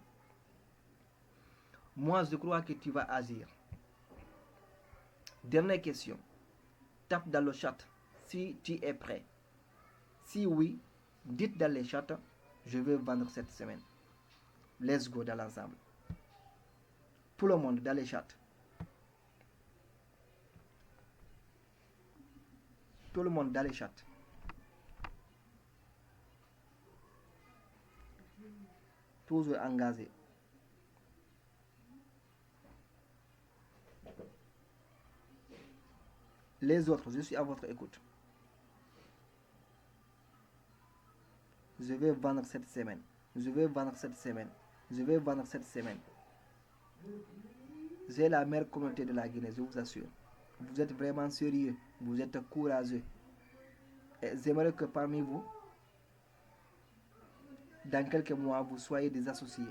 Moi, je crois que tu vas agir. Dernière question. Tape dans le chat si tu es prêt. Si oui, dites dans les chats, je vais vendre cette semaine. Let's go dans l'ensemble. Tout le monde dans les chats. Tout le monde dans les chats. Toujours engagé. Les autres, je suis à votre écoute. Je vais vendre cette semaine. Je vais vendre cette semaine. Je vais vendre cette semaine. J'ai la meilleure communauté de la Guinée, je vous assure. Vous êtes vraiment sérieux. Vous êtes courageux. Et j'aimerais que parmi vous, dans quelques mois, vous soyez des associés.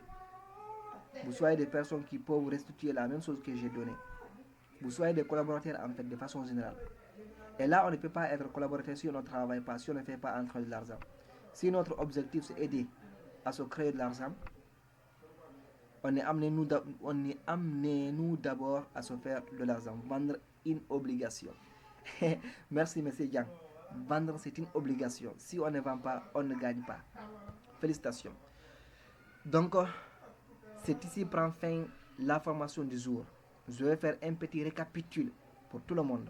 Vous soyez des personnes qui peuvent vous restituer la même chose que j'ai donnée. Vous soyez des collaborateurs en fait, de façon générale. Et là, on ne peut pas être collaborateur si on ne travaille pas, si on ne fait pas entrer de l'argent. Si notre objectif c'est aider à se créer de l'argent, on est amené nous d'abord à se faire de l'argent. Vendre une obligation. Merci, monsieur Yang. Vendre, c'est une obligation. Si on ne vend pas, on ne gagne pas. Félicitations. Donc, c'est ici prend fin la formation du jour. Je vais faire un petit récapitule pour tout le monde.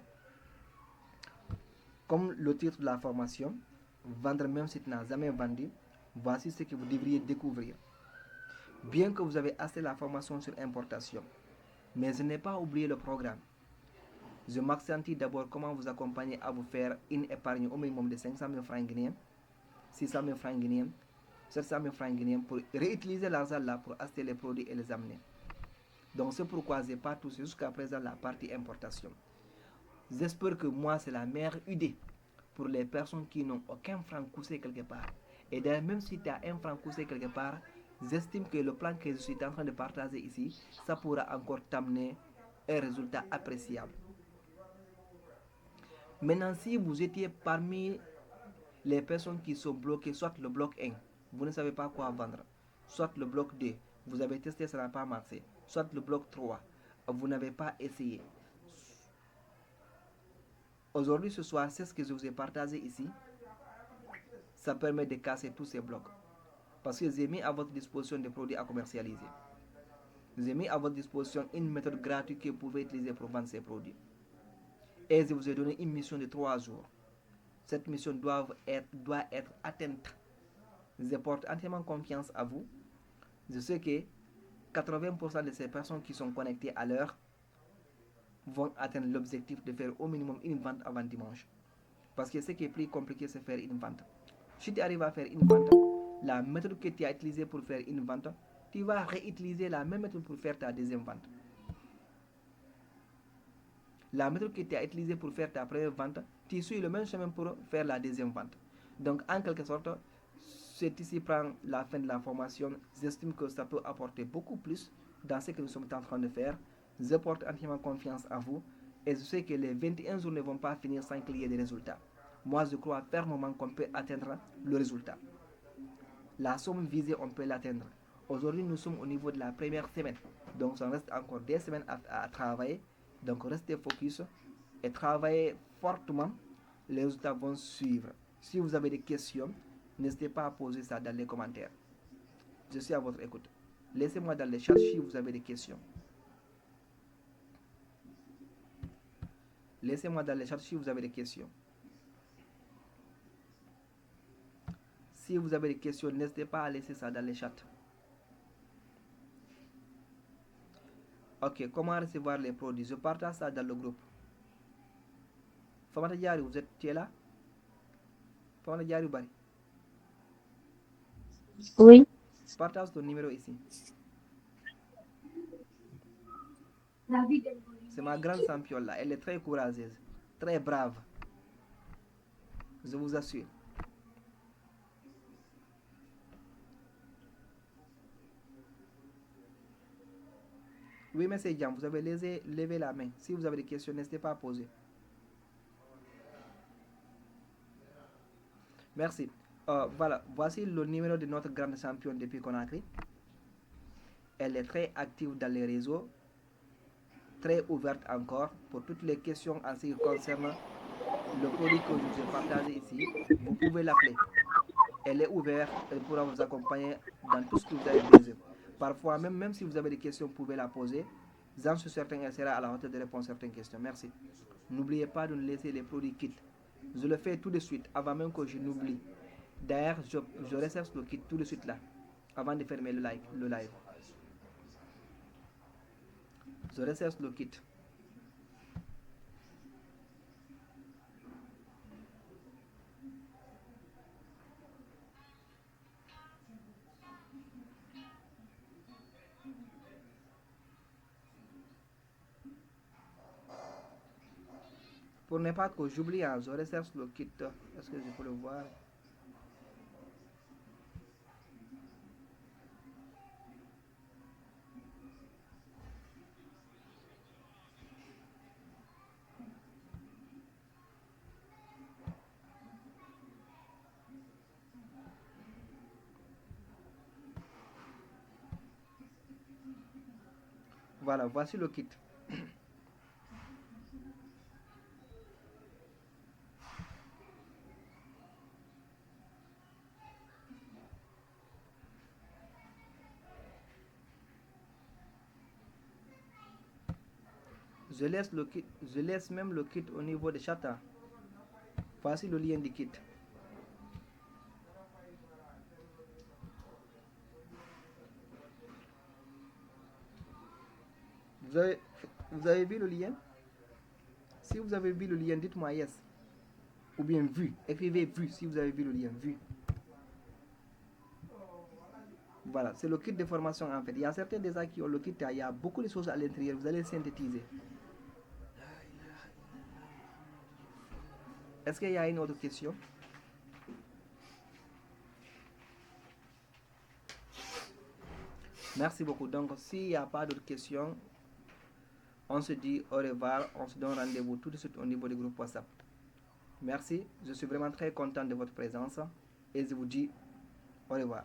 Comme le titre de la formation, vendre même si tu n'as jamais vendu, voici ce que vous devriez découvrir. Bien que vous avez assez la formation sur importation, mais je n'ai pas oublié le programme. Je m'accentue d'abord comment vous accompagner à vous faire une épargne au minimum de 500 000 francs guinéens, 600 000 francs guinéens, 700 000 francs guinéens pour réutiliser l'argent là pour acheter les produits et les amener. Donc c'est pourquoi je n'ai pas touché jusqu'à présent la partie importation. J'espère que moi c'est la meilleure idée pour les personnes qui n'ont aucun franc couché quelque part. Et d'ailleurs même si tu as un franc couché quelque part, j'estime que le plan que je suis en train de partager ici, ça pourra encore t'amener un résultat appréciable. Maintenant, si vous étiez parmi les personnes qui sont bloquées, soit le bloc 1, vous ne savez pas quoi vendre, soit le bloc 2, vous avez testé, ça n'a pas marché, soit le bloc 3, vous n'avez pas essayé. Aujourd'hui, ce soir, c'est ce que je vous ai partagé ici. Ça permet de casser tous ces blocs. Parce que j'ai mis à votre disposition des produits à commercialiser. j'ai mis à votre disposition une méthode gratuite que vous pouvez utiliser pour vendre ces produits. Et je vous ai donné une mission de 3 jours. Cette mission doit être atteinte. Je porte entièrement confiance à vous. Je sais que 80% de ces personnes qui sont connectées à l'heure vont atteindre l'objectif de faire au minimum une vente avant dimanche. Parce que ce qui est plus compliqué, c'est faire une vente. Si tu arrives à faire une vente, la méthode que tu as utilisée pour faire une vente, tu vas réutiliser la même méthode pour faire ta deuxième vente. La méthode que tu as utilisée pour faire ta première vente, tu suis le même chemin pour faire la deuxième vente. Donc, en quelque sorte, c'est ici prend la fin de la formation. J'estime que ça peut apporter beaucoup plus dans ce que nous sommes en train de faire. Je porte entièrement confiance à vous et je sais que les 21 jours ne vont pas finir sans qu'il y ait des résultats. Moi, je crois fermement qu'on peut atteindre le résultat. La somme visée, on peut l'atteindre. Aujourd'hui, nous sommes au niveau de la première semaine. Donc, ça reste encore des semaines à travailler. Donc, restez focus et travaillez fortement. Les résultats vont suivre. Si vous avez des questions, n'hésitez pas à poser ça dans les commentaires. Je suis à votre écoute. Laissez-moi dans les chats si vous avez des questions. Laissez-moi dans les chats si vous avez des questions. Si vous avez des questions, n'hésitez pas à laisser ça dans les chats. Ok, comment recevoir les produits? Je partage ça dans le groupe. Famata Diari, tu es là? Famata Diari Bari. Oui. Partage ton numéro ici. C'est ma grande championne là. Elle est très courageuse, très brave. Je vous assure. Oui, M. Diam, vous avez levé la main. Si vous avez des questions, n'hésitez pas à poser. Merci. Voilà, voici le numéro de notre grande championne depuis Conakry. Elle est très active dans les réseaux, très ouverte encore pour toutes les questions en ce qui concerne le produit que je vous ai partagé ici. Vous pouvez l'appeler. Elle est ouverte, elle pourra vous accompagner dans tout ce que vous avez besoin. Parfois, même si vous avez des questions, vous pouvez la poser. J'en suis certain qu'elle sera à la hauteur de répondre à certaines questions. Merci. N'oubliez pas de nous laisser les produits kits. Je le fais tout de suite, avant même que je n'oublie. D'ailleurs, je recherche le kit tout de suite là, avant de fermer le live. Je recherche le kit. Pour ne pas que j'oublie, je recherche le kit. Est-ce que je peux le voir? Voilà, voici le kit. Je laisse même le kit au niveau de Chata. Voici le lien du kit. Vous avez vu le lien? Si vous avez vu le lien, dites-moi yes. Ou bien vu. Écrivez vu si vous avez vu le lien. Vu. Voilà, c'est le kit de formation en fait. Il y a certains déjà qui ont le kit, il y a beaucoup de choses à l'intérieur. Vous allez synthétiser. Est-ce qu'il y a une autre question? Merci beaucoup. Donc, s'il n'y a pas d'autres questions, on se dit au revoir. On se donne rendez-vous tout de suite au niveau du groupe WhatsApp. Merci. Je suis vraiment très content de votre présence et je vous dis au revoir.